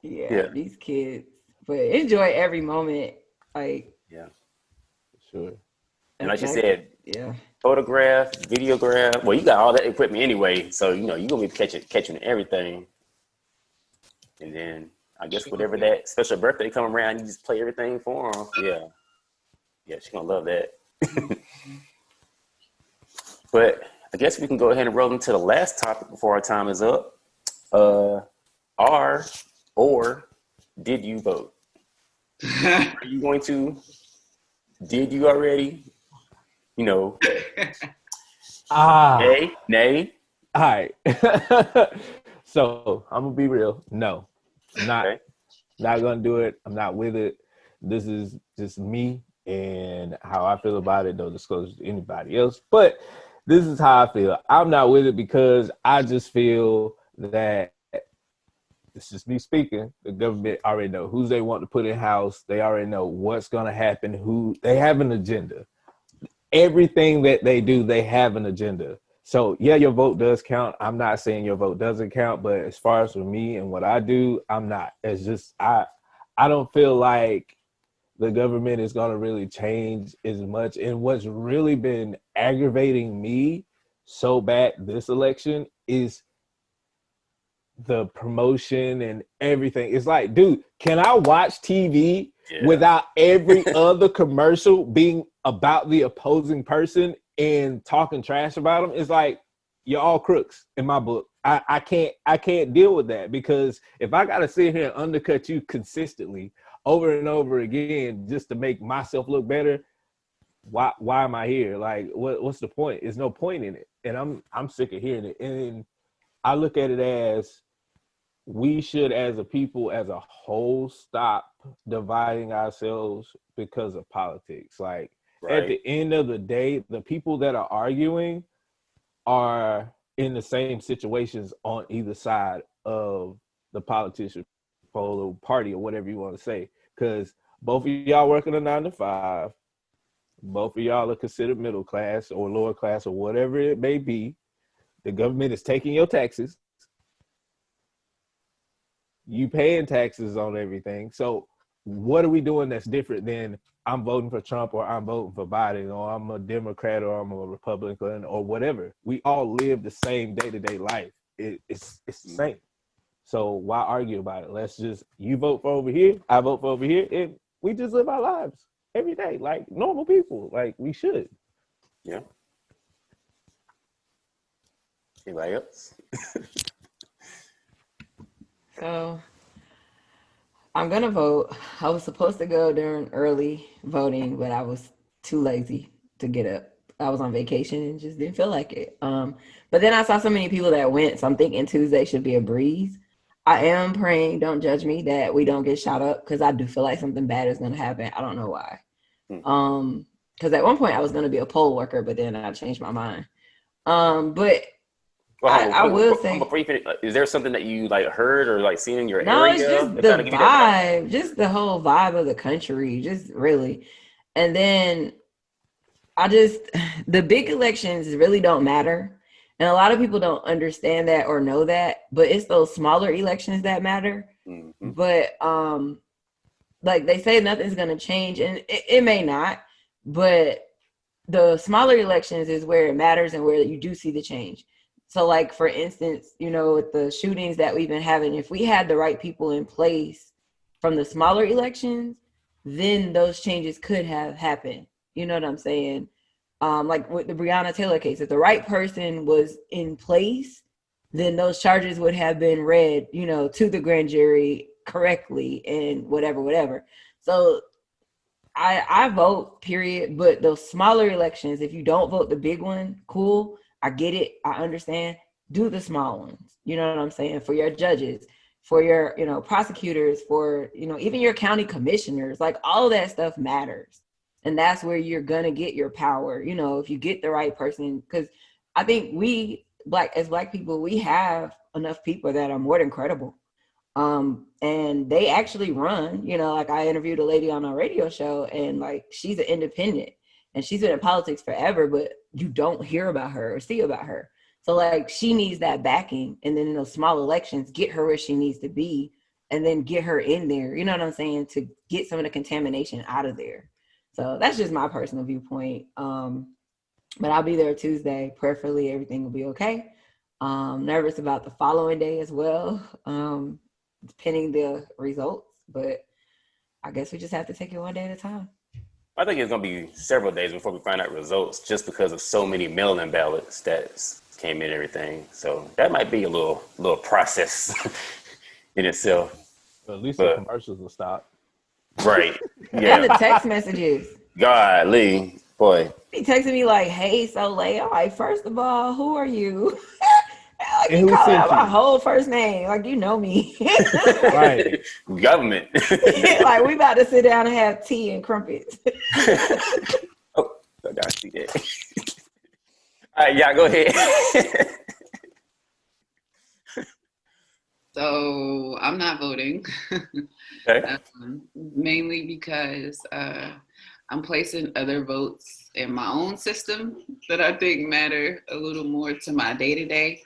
Yeah, these kids. But enjoy every moment. Like, Yeah. Sure. And like you said, yeah. photograph, videograph. Well, you got all that equipment anyway, so you're gonna be catching everything. And then I guess whatever that special birthday come around, you just play everything for them. Yeah, she's gonna love that. But I guess we can go ahead and roll into the last topic before our time is up. Are or did you vote? Are you going to? Did you already? Nay. All right. So I'm gonna be real. No, not gonna do it. I'm not with it. This is just me and how I feel about it. Don't disclose to anybody else. But this is how I feel. I'm not with it because I just feel that it's just me speaking. The government already know who they want to put in house. They already know what's gonna happen. Who they have an agenda. Everything that they do, they have an agenda. So yeah, your vote does count. I'm not saying your vote doesn't count, but as far as for me and what I do, I'm not. It's just I don't feel like the government is gonna really change as much. And what's really been aggravating me so bad this election is the promotion and everything. It's like, dude, can I watch TV without every other commercial being about the opposing person and talking trash about them? It's like, you're all crooks in my book. I can't deal with that, because if I gotta sit here and undercut you consistently over and over again just to make myself look better, why am I here? Like, what's the point? There's no point in it. And I'm sick of hearing it. And I look at it as we should, as a people, as a whole, stop dividing ourselves because of politics. Like, at the end of the day, the people that are arguing are in the same situations on either side of the politician pole or party or whatever you want to say. Because both of y'all working a 9 to 5. Both of y'all are considered middle class or lower class or whatever it may be. The government is taking your taxes. You paying taxes on everything. So what are we doing that's different than I'm voting for Trump or I'm voting for Biden or I'm a Democrat or I'm a Republican or whatever? We all live the same day-to-day life. It's the same. So why argue about it? Let's just, you vote for over here, I vote for over here, and we just live our lives. every day, like normal people. Like we should. Yeah. Anybody else? So I'm gonna vote. I was supposed to go during early voting, but I was too lazy to get up. I was on vacation and just didn't feel like it. But then I saw so many people that went, so I'm thinking Tuesday should be a breeze. I am praying, don't judge me, that we don't get shot up because I do feel like something bad is gonna happen. I don't know why. Because at one point I was gonna be a poll worker, but then I changed my mind. But Well, I will say, before you finish, is there something that you like heard or like seen in your no, area? it's just that the kinda give you that vibe, just the whole vibe of the country, just really. And then the big elections really don't matter. And a lot of people don't understand that or know that, but it's those smaller elections that matter. Mm-hmm. But like they say nothing's gonna change, and it may not, but the smaller elections is where it matters and where you do see the change. So like for instance, with the shootings that we've been having, if we had the right people in place from the smaller elections, then those changes could have happened. You know what I'm saying? Like with the Breonna Taylor case, if the right person was in place, then those charges would have been read, to the grand jury correctly and whatever. So I vote, period. But those smaller elections, if you don't vote the big one, cool. I get it. I understand. Do the small ones. You know what I'm saying? For your judges, for your, prosecutors, for, even your county commissioners, like all of that stuff matters. And that's where you're going to get your power, if you get the right person. Because I think as black people, we have enough people that are more than credible. And they actually run, like I interviewed a lady on a radio show and like, she's an independent and she's been in politics forever, but you don't hear about her or see about her. So like, she needs that backing. And then in those small elections, get her where she needs to be and then get her in there. You know what I'm saying? To get some of the contamination out of there. So that's just my personal viewpoint. But I'll be there Tuesday. Prayerfully, everything will be okay. Nervous about the following day as well, depending the results. But I guess we just have to take it one day at a time. I think it's going to be several days before we find out results just because of so many mail-in ballots that came in and everything. So that might be a little process in itself. But at least the commercials will stop. Right. Yeah. And the text messages. Golly, boy. He texted me like, "Hey, Soleil. I'm like, first of all, who are you?" Like, And you who call sent out my you? whole first name. Like, you know me. Right. Government. Like, we about to sit down and have tea and crumpets. Oh, I gotta see that. All right, y'all go ahead. So I'm not voting, Okay. mainly because I'm placing other votes in my own system that I think matter a little more to my day-to-day.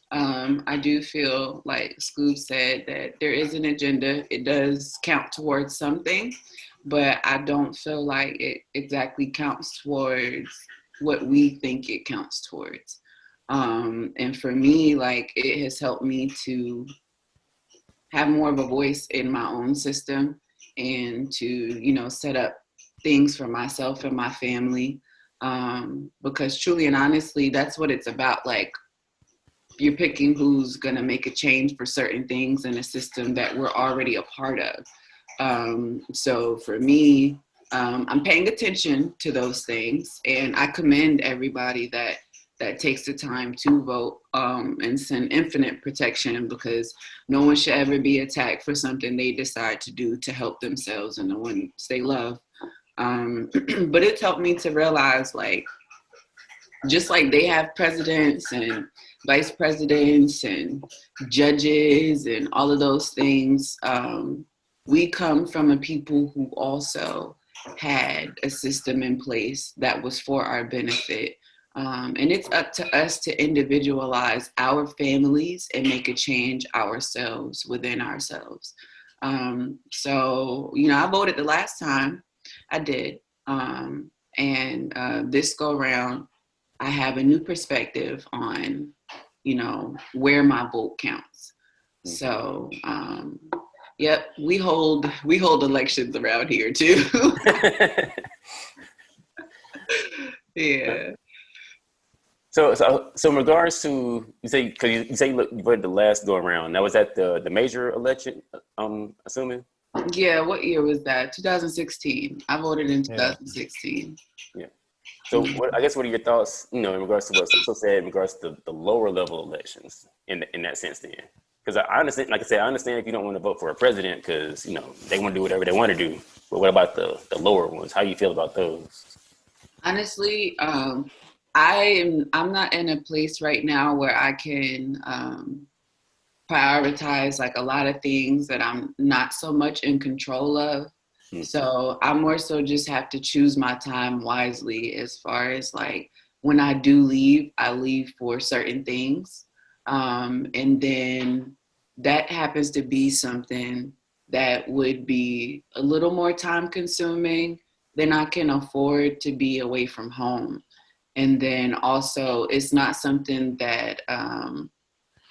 I do feel like Scoob said that there is an agenda. It does count towards something, but I don't feel like it exactly counts towards what we think it counts towards. And for me, like, it has helped me to have more of a voice in my own system and to, set up things for myself and my family. Because truly and honestly, that's what it's about. Like, you're picking who's going to make a change for certain things in a system that we're already a part of. So for me, I'm paying attention to those things, and I commend everybody that takes the time to vote and send infinite protection, because no one should ever be attacked for something they decide to do to help themselves and the ones they love. But it's helped me to realize, like, just like they have presidents and vice presidents and judges and all of those things, we come from a people who also had a system in place that was for our benefit. And it's up to us to individualize our families and make a change ourselves within ourselves. So, I voted the last time. I did. And this go round, I have a new perspective on, where my vote counts. So Yep, we hold elections around here too. Yeah. So in regards to you say because you say you voted the last go around. Now was that the major election? I'm assuming. Yeah, what year was that? 2016. I voted in Yeah. 2016. Yeah. So I guess what are your thoughts? In regards to what Cecil said in regards to the lower level elections in that sense. Then, because I understand, like I said, I understand if you don't want to vote for a president because they want to do whatever they want to do. But what about the lower ones? How do you feel about those? Honestly, I'm not in a place right now where I can prioritize like a lot of things that I'm not so much in control of. So I more so just have to choose my time wisely as far as like when I do leave, I leave for certain things. And then that happens to be something that would be a little more time consuming than I can afford to be away from home. And then also, it's not something that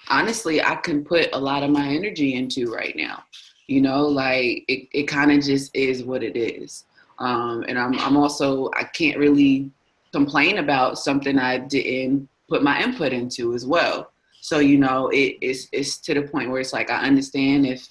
honestly I can put a lot of my energy into right now. Like it kind of just is what it is. And I'm also, I can't really complain about something I didn't put my input into as well. So, it's to the point where it's like, I understand if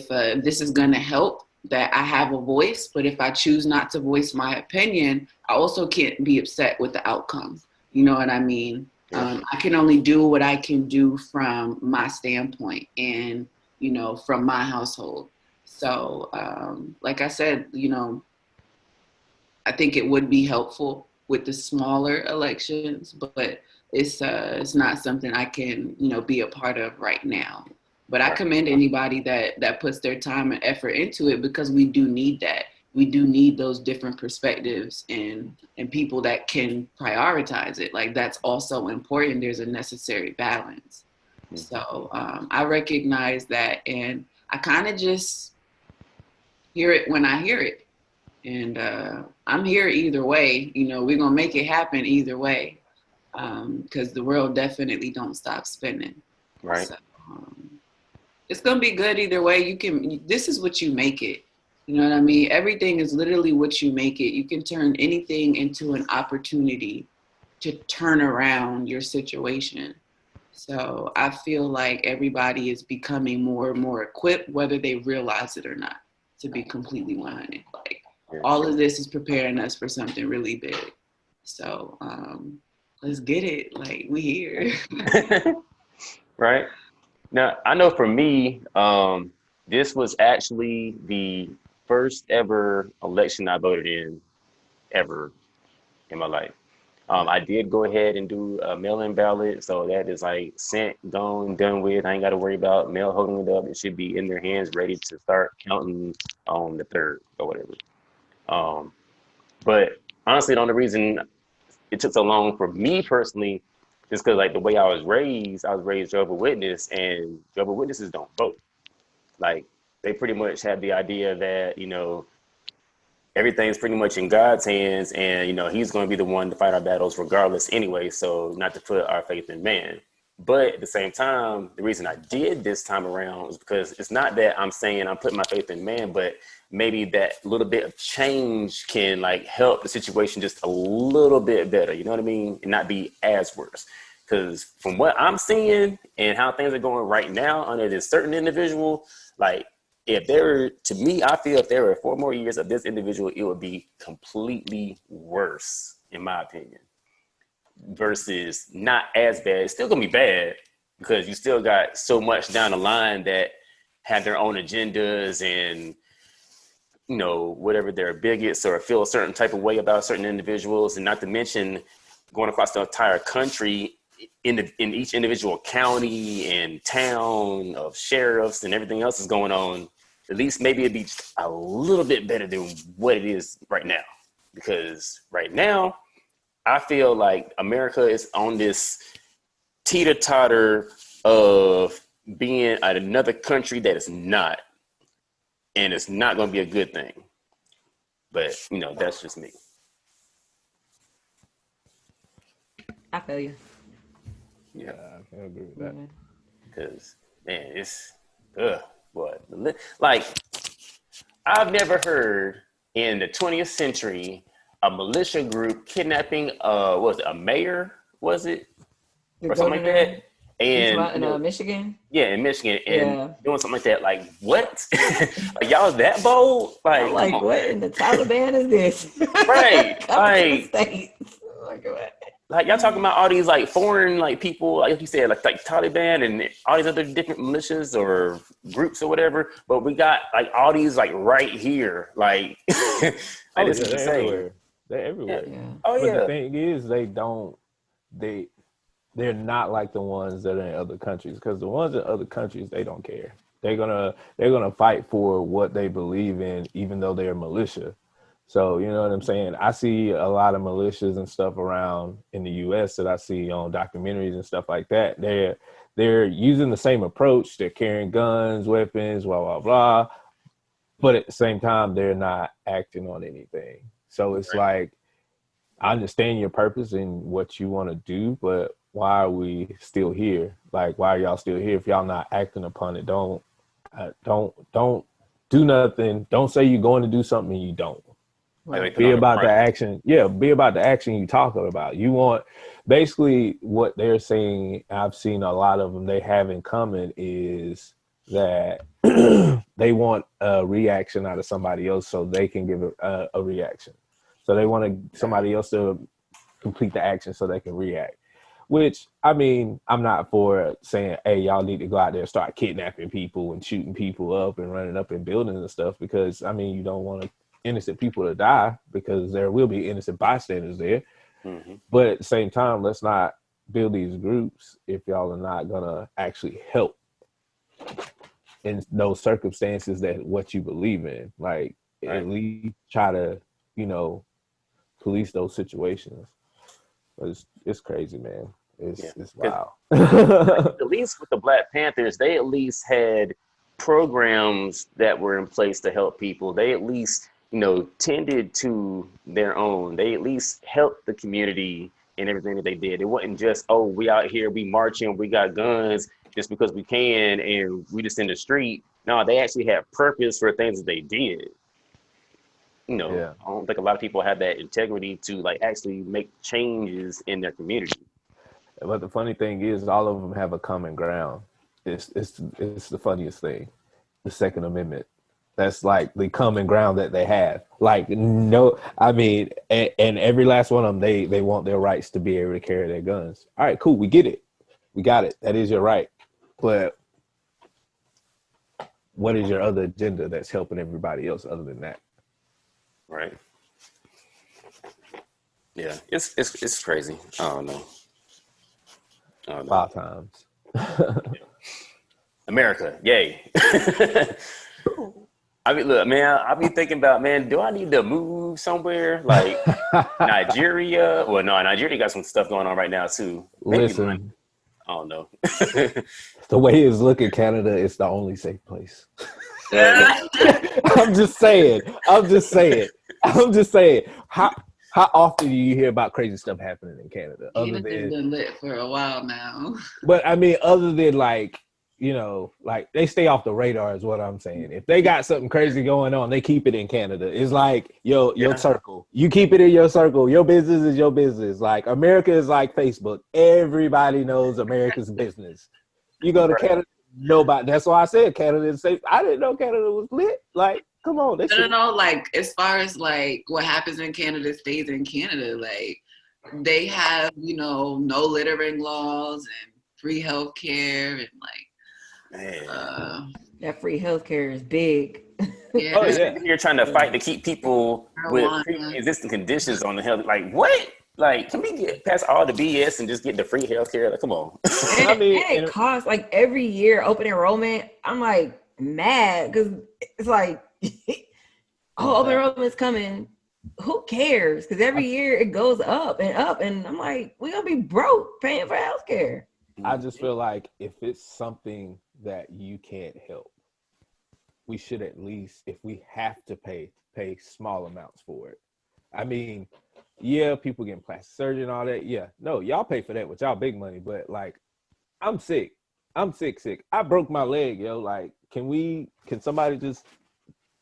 this is going to help that I have a voice, but if I choose not to voice my opinion, I also can't be upset with the outcome. You know what I mean? Yeah. I can only do what I can do from my standpoint and, from my household. So, like I said, I think it would be helpful with the smaller elections, but it's not something I can, be a part of right now. But I Right. commend anybody that puts their time and effort into it because we do need that. We do need those different perspectives and people that can prioritize it. Like that's also important. There's a necessary balance. So I recognize that, and I kind of just hear it when I hear it. And I'm here either way. We're gonna make it happen either way, because the world definitely don't stop spinning. Right. So it's gonna be good either way. This is what you make it. You know what I mean? Everything is literally what you make it. You can turn anything into an opportunity to turn around your situation. So I feel like everybody is becoming more and more equipped, whether they realize it or not, to be completely 100. Like all of this is preparing us for something really big. So let's get it. Like we here. Right. Now, I know for me, this was actually the first ever election I voted in ever in my life. I did go ahead and do a mail-in ballot, so that is like sent, gone, done with. I ain't got to worry about mail holding it up. It should be in their hands, ready to start counting on the 3rd or whatever. But honestly, the only reason it took so long for me personally, just because like the way I was raised Jehovah's Witness, and Jehovah's Witnesses don't vote. Like they pretty much have the idea that everything's pretty much in God's hands, and He's going to be the one to fight our battles regardless anyway. So not to put our faith in man. But at the same time, the reason I did this time around was because it's not that I'm saying I'm putting my faith in man, but maybe that little bit of change can like help the situation just a little bit better. You know what I mean? And not be as worse. Because from what I'm seeing and how things are going right now under this certain individual, like if there were, to me, I feel if there were 4 more years of this individual, it would be completely worse, in my opinion. Versus not as bad. It's still gonna be bad because you still got so much down the line that have their own agendas and whatever they're bigots or feel a certain type of way about certain individuals, and not to mention going across the entire country in each individual county and town of sheriffs and everything else is going on. At least maybe it'd be just a little bit better than what it is right now, because right now I feel like America is on this teeter-totter of being another country that is not, and it's not going to be a good thing. But, that's just me. I feel you. Yeah. I can agree with that. Because, man, it's, what? Like, I've never heard in the 20th century a militia group kidnapping was it a mayor, was it? The Or something like that. And in Michigan. yeah, in Michigan, and Yeah. doing something like that. Like, what? Like, y'all that bold? Like, I'm come like, on, what man. in the Taliban is this? Right. Coming to the States. Like, what? Like y'all talking about all these like foreign like people, like you said, like Taliban and all these other different militias or groups or whatever. But we got like all these like right here, like, like Oh this yeah, is they're insane. everywhere. They're Yeah. everywhere. Yeah. Oh But the yeah. thing is, they're not like the ones that are in other countries, because the ones in other countries, they don't care. They're gonna fight for what they believe in, even though they're militia. So you know what I'm saying? I see a lot of militias and stuff around in the US that I see on documentaries and stuff like that. They're using the same approach. They're carrying guns, weapons, blah, blah, blah. But at the same time, they're not acting on anything. So it's like, I understand your purpose and what you want to do, but why are we still here? Like, why are y'all still here if y'all not acting upon it? Don't do nothing. Don't say you're going to do something and you don't. Like, Be about the action. Yeah, be about the action you talking about. You want, basically what they're saying, I've seen a lot of them, they have in common is that they want a reaction out of somebody else so they can give a reaction. So they want somebody else to complete the action so they can react. Which, I mean, I'm not for saying, hey, y'all need to go out there and start kidnapping people and shooting people up and running up in buildings and stuff, because, I mean, you don't want innocent people to die, because there will be innocent bystanders there. Mm-hmm. But at the same time, let's not build these groups if y'all are not going to actually help in those circumstances that what you believe in. Like, at least try to, police those situations. It's crazy, man. It's wild. At least with the Black Panthers, they at least had programs that were in place to help people. They at least, tended to their own. They at least helped the community in everything that they did. It wasn't just, oh, we out here, we marching, we got guns just because we can, and we just in the street. No, they actually had purpose for things that they did. I don't think a lot of people have that integrity to like actually make changes in their community. But the funny thing is, all of them have a common ground. It's the funniest thing. The Second Amendment. That's like the common ground that they have. Like, no, I mean, and every last one of them, they want their rights to be able to carry their guns. All right, cool. We get it. We got it. That is your right. But what is your other agenda that's helping everybody else other than that? Right. Yeah, it's crazy. I don't know. 5 times. America, yay. I mean, look, man, I be thinking about, man, do I need to move somewhere like Nigeria? Well, no, Nigeria got some stuff going on right now too. Maybe Listen, I don't know. the way it's looking, Canada is the only safe place. Yeah. I'm just saying. How often do you hear about crazy stuff happening in Canada? Canada's been lit for a while now. But I mean, other than like they stay off the radar is what I'm saying. If they got something crazy going on, they keep it in Canada. It's like your circle. You keep it in your circle. Your business is your business. Like, America is like Facebook. Everybody knows America's business. You go to Canada, nobody. That's why I said Canada is safe. I didn't know Canada was lit. Like, come on. No. Like, as far as like what happens in Canada stays in Canada. Like, they have, no littering laws and free health care and like, that free healthcare is big. Yeah. You're trying to fight to keep people with pre-existing conditions on the health. Like, what? Like, can we get past all the BS and just get the free healthcare? Like, come on. And it costs like every year open enrollment. I'm like mad because it's like, open enrollment's coming. Who cares? Because every year it goes up, and I'm like, we're gonna be broke paying for healthcare. I just feel like if it's something that you can't help, we should at least, if we have to pay small amounts for it. I mean, yeah, people getting plastic surgery and all that. Yeah, no, y'all pay for that with y'all big money. But like, I'm sick. I'm sick. I broke my leg, yo. Like, can somebody just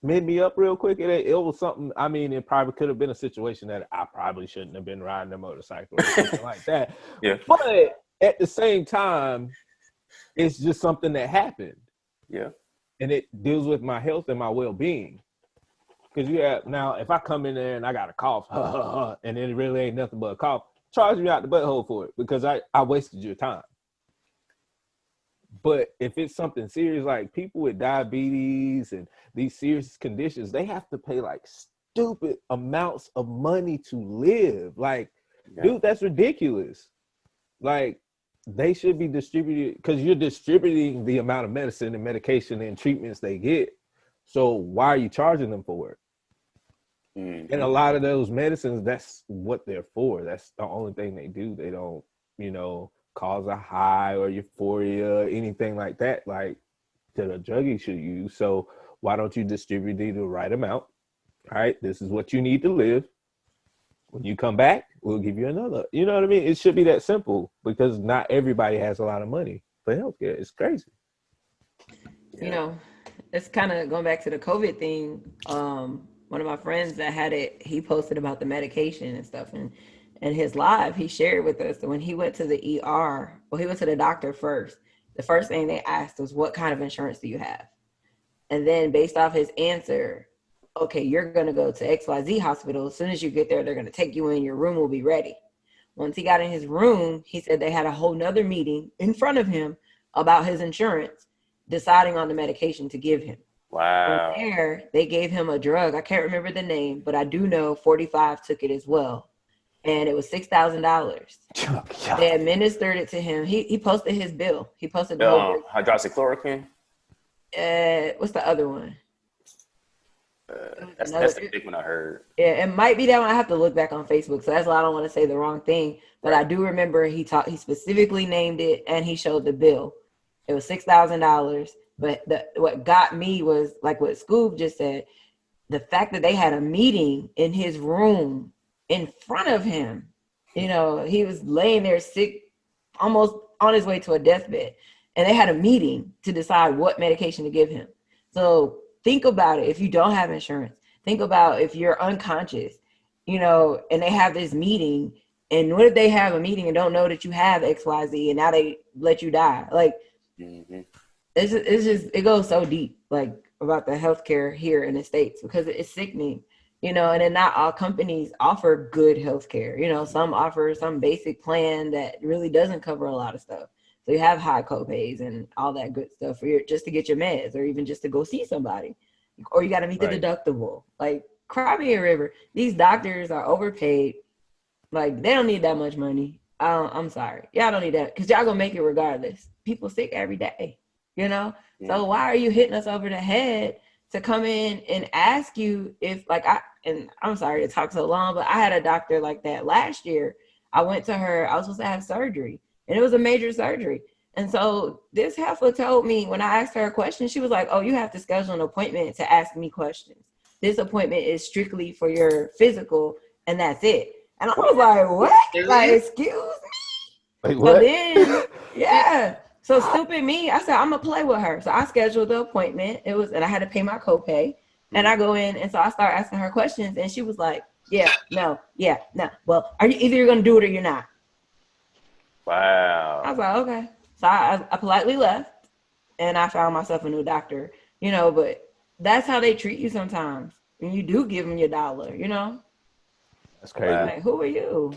mend me up real quick? It was something, I mean, it probably could have been a situation that I probably shouldn't have been riding a motorcycle or something like that. Yeah. But at the same time, it's just something that happened. Yeah. And it deals with my health and my well-being. Because now, if I come in there and I got a cough, and it really ain't nothing but a cough, charge me out the butthole for it because I wasted your time. But if it's something serious, like people with diabetes and these serious conditions, they have to pay like stupid amounts of money to live. Like, dude, that's ridiculous. Like, they should be distributed because you're distributing the amount of medicine and medication and treatments they get. So why are you charging them for it? Mm-hmm. And a lot of those medicines, that's what they're for. That's the only thing they do. They don't, cause a high or euphoria, anything like that, like that a druggie should use. So why don't you distribute the right amount? All right, this is what you need to live. When you come back, we'll give you another. You know what I mean? It should be that simple because not everybody has a lot of money for healthcare. It's crazy. It's kind of going back to the COVID thing. One of my friends that had it, he posted about the medication and stuff, and his live, he shared with us that when he went to the ER, he went to the doctor first. The first thing they asked was, what kind of insurance do you have? And then based off his answer, okay, you're going to go to XYZ hospital. As soon as you get there, they're going to take you in. Your room will be ready. Once he got in his room, he said they had a whole nother meeting in front of him about his insurance, deciding on the medication to give him. Wow. From there, they gave him a drug. I can't remember the name, but I do know 45 took it as well. And it was $6,000. They administered it to him. He posted his bill. He posted the whole hydroxychloroquine. What's the other one? That's the big one I heard. Yeah, it might be that one. I have to look back on Facebook, so that's why I don't want to say the wrong thing. But I do remember he specifically named it, and he showed the bill. It was $6,000. But what got me was like what Scoob just said, the fact that they had a meeting in his room in front of him. He was laying there sick, almost on his way to a deathbed, and they had a meeting to decide what medication to give him. So think about it. If you don't have insurance, think about if you're unconscious, and they have this meeting, and what if they have a meeting and don't know that you have XYZ, and now they let you die? Like, it goes so deep, like, about the healthcare here in the States, because it's sickening. And then not all companies offer good healthcare. Some offer some basic plan that really doesn't cover a lot of stuff. So you have high copays and all that good stuff for just to get your meds, or even just to go see somebody, or you got to meet the deductible. Like, cry me a river. These doctors are overpaid. Like, they don't need that much money. I'm sorry, y'all don't need that, because y'all gonna make it regardless. People sick every day, So why are you hitting us over the head to come in and ask you if, like, I'm sorry to talk so long, but I had a doctor like that last year. I went to her, I was supposed to have surgery, and it was a major surgery. And so this heifer told me, when I asked her a question, she was like, oh, you have to schedule an appointment to ask me questions. This appointment is strictly for your physical, and that's it. And I was like, what? Like, excuse me? Wait, what? So then, yeah. So stupid me, I said, I'm gonna play with her. So I scheduled the appointment. And I had to pay my copay. And I go in, and so I start asking her questions, and she was like, yeah, no. Well, either you're gonna do it or you're not. Wow. I was like, okay. So I politely left, and I found myself a new doctor, but that's how they treat you sometimes. And you do give them your dollar, That's crazy. Like, who are you?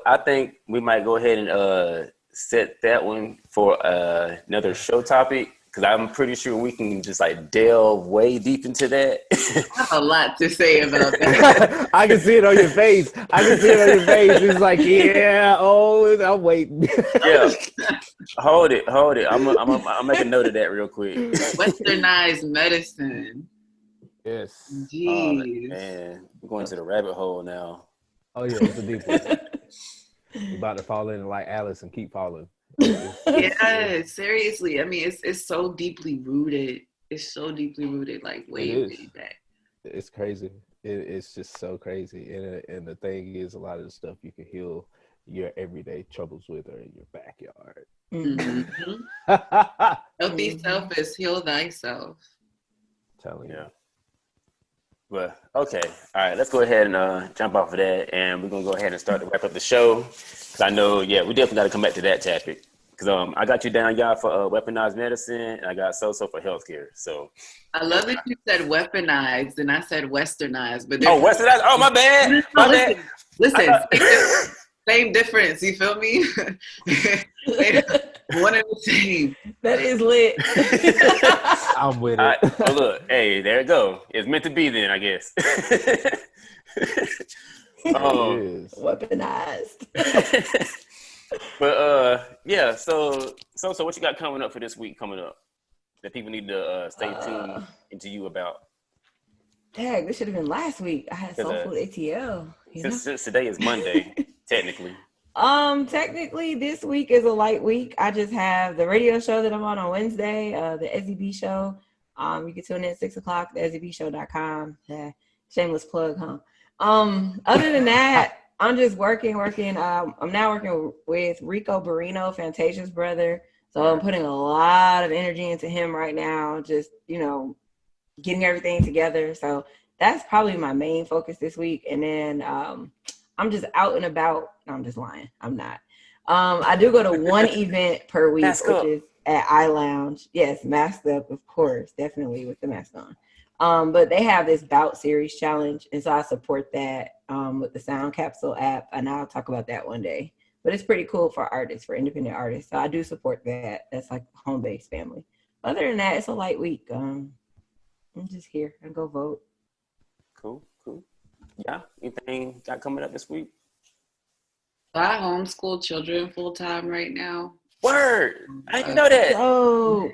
I think we might go ahead and set that one for another show topic, because I'm pretty sure we can just like delve way deep into that. I have a lot to say about that. I can see it on your face. It's like, yeah, I'm waiting. Yeah. Hold it. I'm make a note of that real quick. Westernized medicine. Yes. Jeez. Man, we're going to the rabbit hole now. Oh yeah, it's a deep one. You're about to fall in like Alice and keep falling. Yeah, seriously. I mean, it's so deeply rooted. It's so deeply rooted, like way back. It's crazy. It's just so crazy. And the thing is, a lot of the stuff you can heal your everyday troubles with are in your backyard. Mhm. Healthy self is heal thyself. Telling you. Yeah. Well, okay. All right, let's go ahead and jump off of that, and we're gonna go ahead and start to wrap up the show. Cause I know, we definitely got to come back to that topic. Cause I got you down, y'all, for weaponized medicine, and I got so for healthcare. So I love that you said weaponized and I said westernized, but oh, westernized. Oh, my bad. My bad. Listen, I same difference. You feel me? One and the same. That is lit. I'm with thought, it. well, look, hey, there it go. It's meant to be then, I guess. It is. Weaponized. But yeah. So what you got coming up for this week? Coming up that people need to stay tuned into you about. Dang, this should have been last week. I had Soul Food ATL. Since today is Monday, technically. Technically this week is a light week. I just have the radio show that I'm on Wednesday, the SEB show. You can tune in at 6:00, thesebshow.com. Yeah, shameless plug, huh? Other than that, I'm just working. I'm now working with Rico Barrino, Fantasia's brother. So I'm putting a lot of energy into him right now, just, getting everything together. So that's probably my main focus this week. And then I'm just out and about. No, I'm just lying. I'm not. I do go to one event per week, which is at iLounge. Yes, masked up, of course, definitely with the mask on. But they have this bout series challenge, and so I support that with the Sound Capsule app, and I'll talk about that one day. But it's pretty cool for artists, for independent artists. So I do support that. That's like home-based family. Other than that, it's a light week. I'm just here and go vote. Cool. Yeah. Anything got coming up this week? I homeschool children full time right now. Word. I didn't know that. Oh,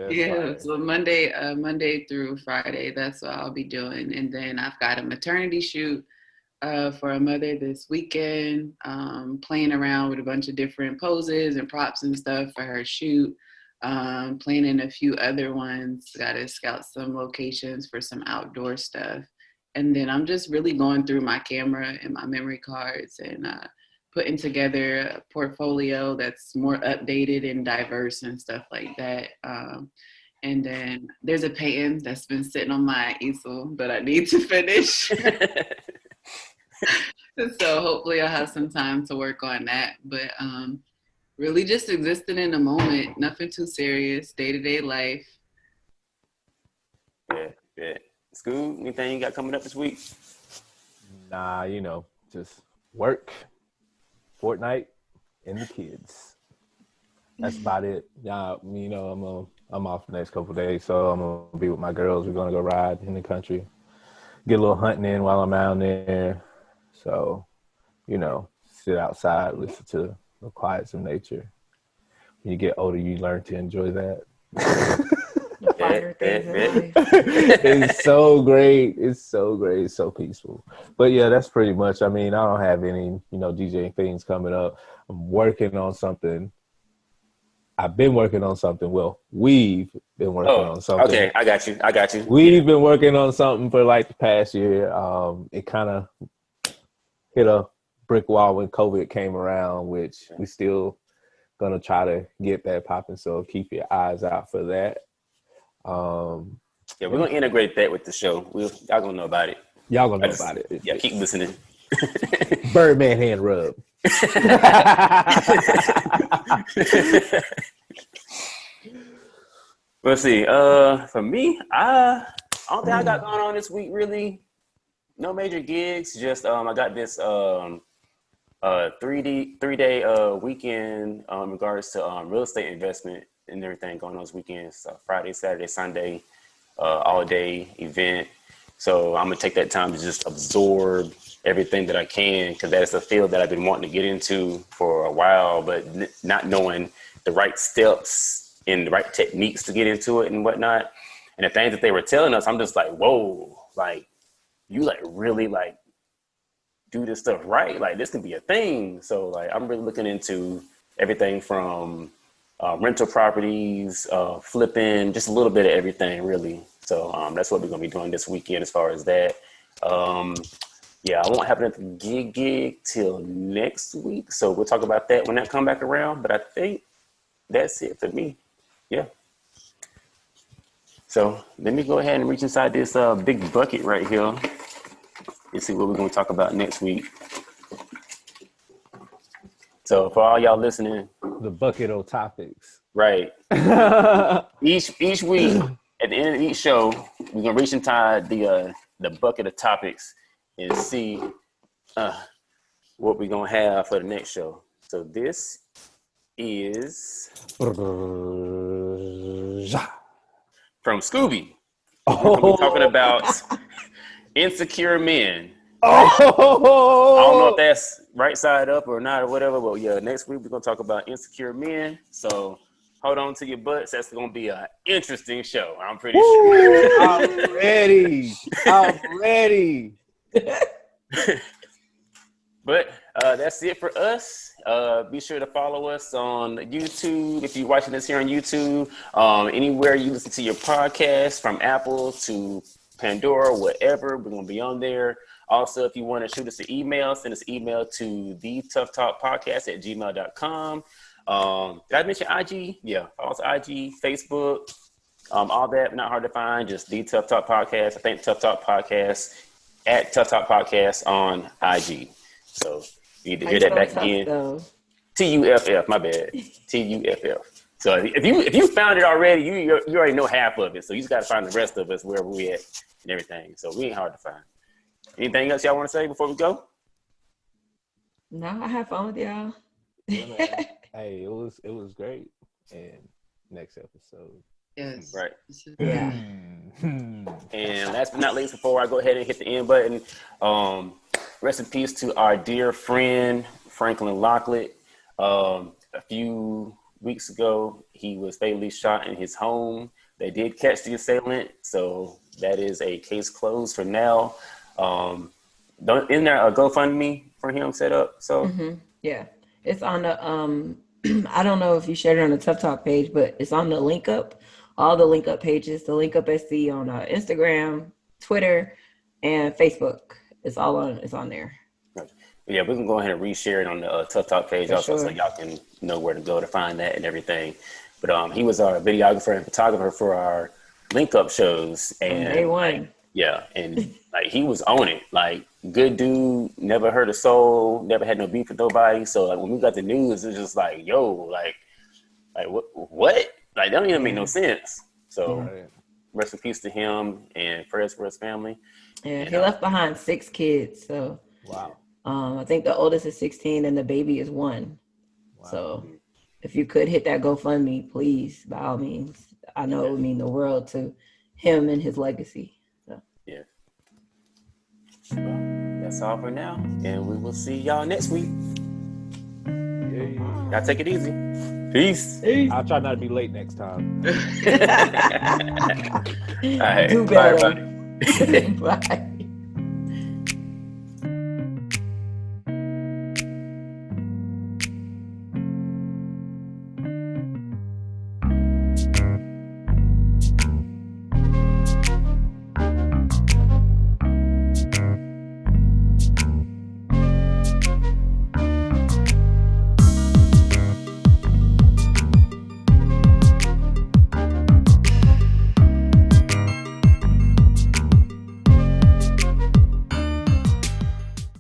Yeah, so Monday through Friday, that's what I'll be doing. And then I've got a maternity shoot for a mother this weekend, playing around with a bunch of different poses and props and stuff for her shoot. Planning a few other ones, got to scout some locations for some outdoor stuff. And then I'm just really going through my camera and my memory cards and putting together a portfolio that's more updated and diverse and stuff like that. And then there's a painting that's been sitting on my easel that I need to finish. So hopefully I'll have some time to work on that. But really just existing in the moment, nothing too serious, day-to-day life. Yeah. School, anything you got coming up this week? Nah, just work, Fortnite, and the kids. That's about it. Yeah, I'm off the next couple of days, so I'm gonna be with my girls. We're gonna go ride in the country, get a little hunting in while I'm out there. So, sit outside, listen to the quiets of nature. When you get older, you learn to enjoy that. It's so great. It's so great. It's so peaceful. But yeah, that's pretty much. I mean, I don't have any, DJing things coming up. I'm working on something. I've been working on something. Well, we've been working on something. Okay, I got you. We've been working on something for like the past year. It kind of hit a brick wall when COVID came around, which we still gonna try to get that popping. So keep your eyes out for that. We're gonna integrate that with the show. Y'all gonna know about it. Y'all gonna know about it. Yeah, keep listening. Birdman hand rub. Let's see. For me, I don't think I got going on this week really. No major gigs. Just I got this 3-day weekend in regards to real estate investment and everything going on this weekend. So Friday, Saturday, Sunday, all day event. So I'm gonna take that time to just absorb everything that I can, because that's a field that I've been wanting to get into for a while, but not knowing the right steps and the right techniques to get into it and whatnot. And the things that they were telling us, I'm just like, whoa, like you like really like do this stuff right. Like this can be a thing. So like I'm really looking into everything from rental properties, flipping, just a little bit of everything really. So that's what we're gonna be doing this weekend as far as that. yeah, I won't have another gig till next week. So we'll talk about that when that come back around. But I think that's it for me. Yeah. So let me go ahead and reach inside this big bucket right here and see what we're going to talk about next week. So for all y'all listening, The bucket of topics. right? each week at the end of each show, we're gonna reach inside the bucket of topics and see what we're gonna have for the next show. So this is from Scooby. We're gonna be talking about insecure men. I don't know if that's right side up or not or whatever, but yeah, next week we're gonna talk about insecure men. So hold on to your butts. That's gonna be an interesting show. I'm pretty sure. I'm ready. I'm ready. But that's it for us. Be sure to follow us on YouTube if you're watching this here on YouTube. Anywhere you listen to your podcast, from Apple to Pandora, whatever, we're gonna be on there. Also, if you want to shoot us an email, send us an email to thetoughtalkpodcast@gmail.com. Did I mention IG? Yeah, also IG, Facebook, all that. Not hard to find. Just the Tough Talk Podcast. I think Tough Talk Podcast at Tough Talk Podcast on IG. So you need to hear that back again. TUFF. My bad. TUFF. So if you found it already, you already know half of it. So you just got to find the rest of us wherever we at and everything. So we ain't hard to find. Anything else y'all want to say before we go? No, I had fun with y'all. Hey, it was great. And next episode. Yes. Right. Yeah. And last but not least, before I go ahead and hit the end button, rest in peace to our dear friend Franklin Locklett. A few weeks ago, he was fatally shot in his home. They did catch the assailant, so that is a case closed for now. Isn't there a GoFundMe for him set up? So Yeah, it's on the I don't know if you shared it on the Tough Talk page, but it's on the link up. All the link up pages, the link up SC on Instagram, Twitter, and Facebook. It's on there. yeah, we can go ahead and reshare it on the Tough Talk page also, sure. so y'all can know where to go to find that and everything. But he was our videographer and photographer for our link up shows, and Day one. yeah, and like he was on it. Like, good dude, never hurt a soul, never had no beef with nobody. So like when we got the news, it was just like, yo, like what? Like, that don't even make no sense. So rest in peace to him and prayers for his family. Yeah, he left behind 6 kids. So Wow. I think the oldest is 16 and the baby is 1. Wow. So if you could hit that GoFundMe, please, by all means. I know it would mean the world to him and his legacy. So. Yeah. Well, that's all for now, and we will see y'all next week. Y'all take it easy. Peace. I'll try not to be late next time. All right. Do Bye, better. everybody. Bye.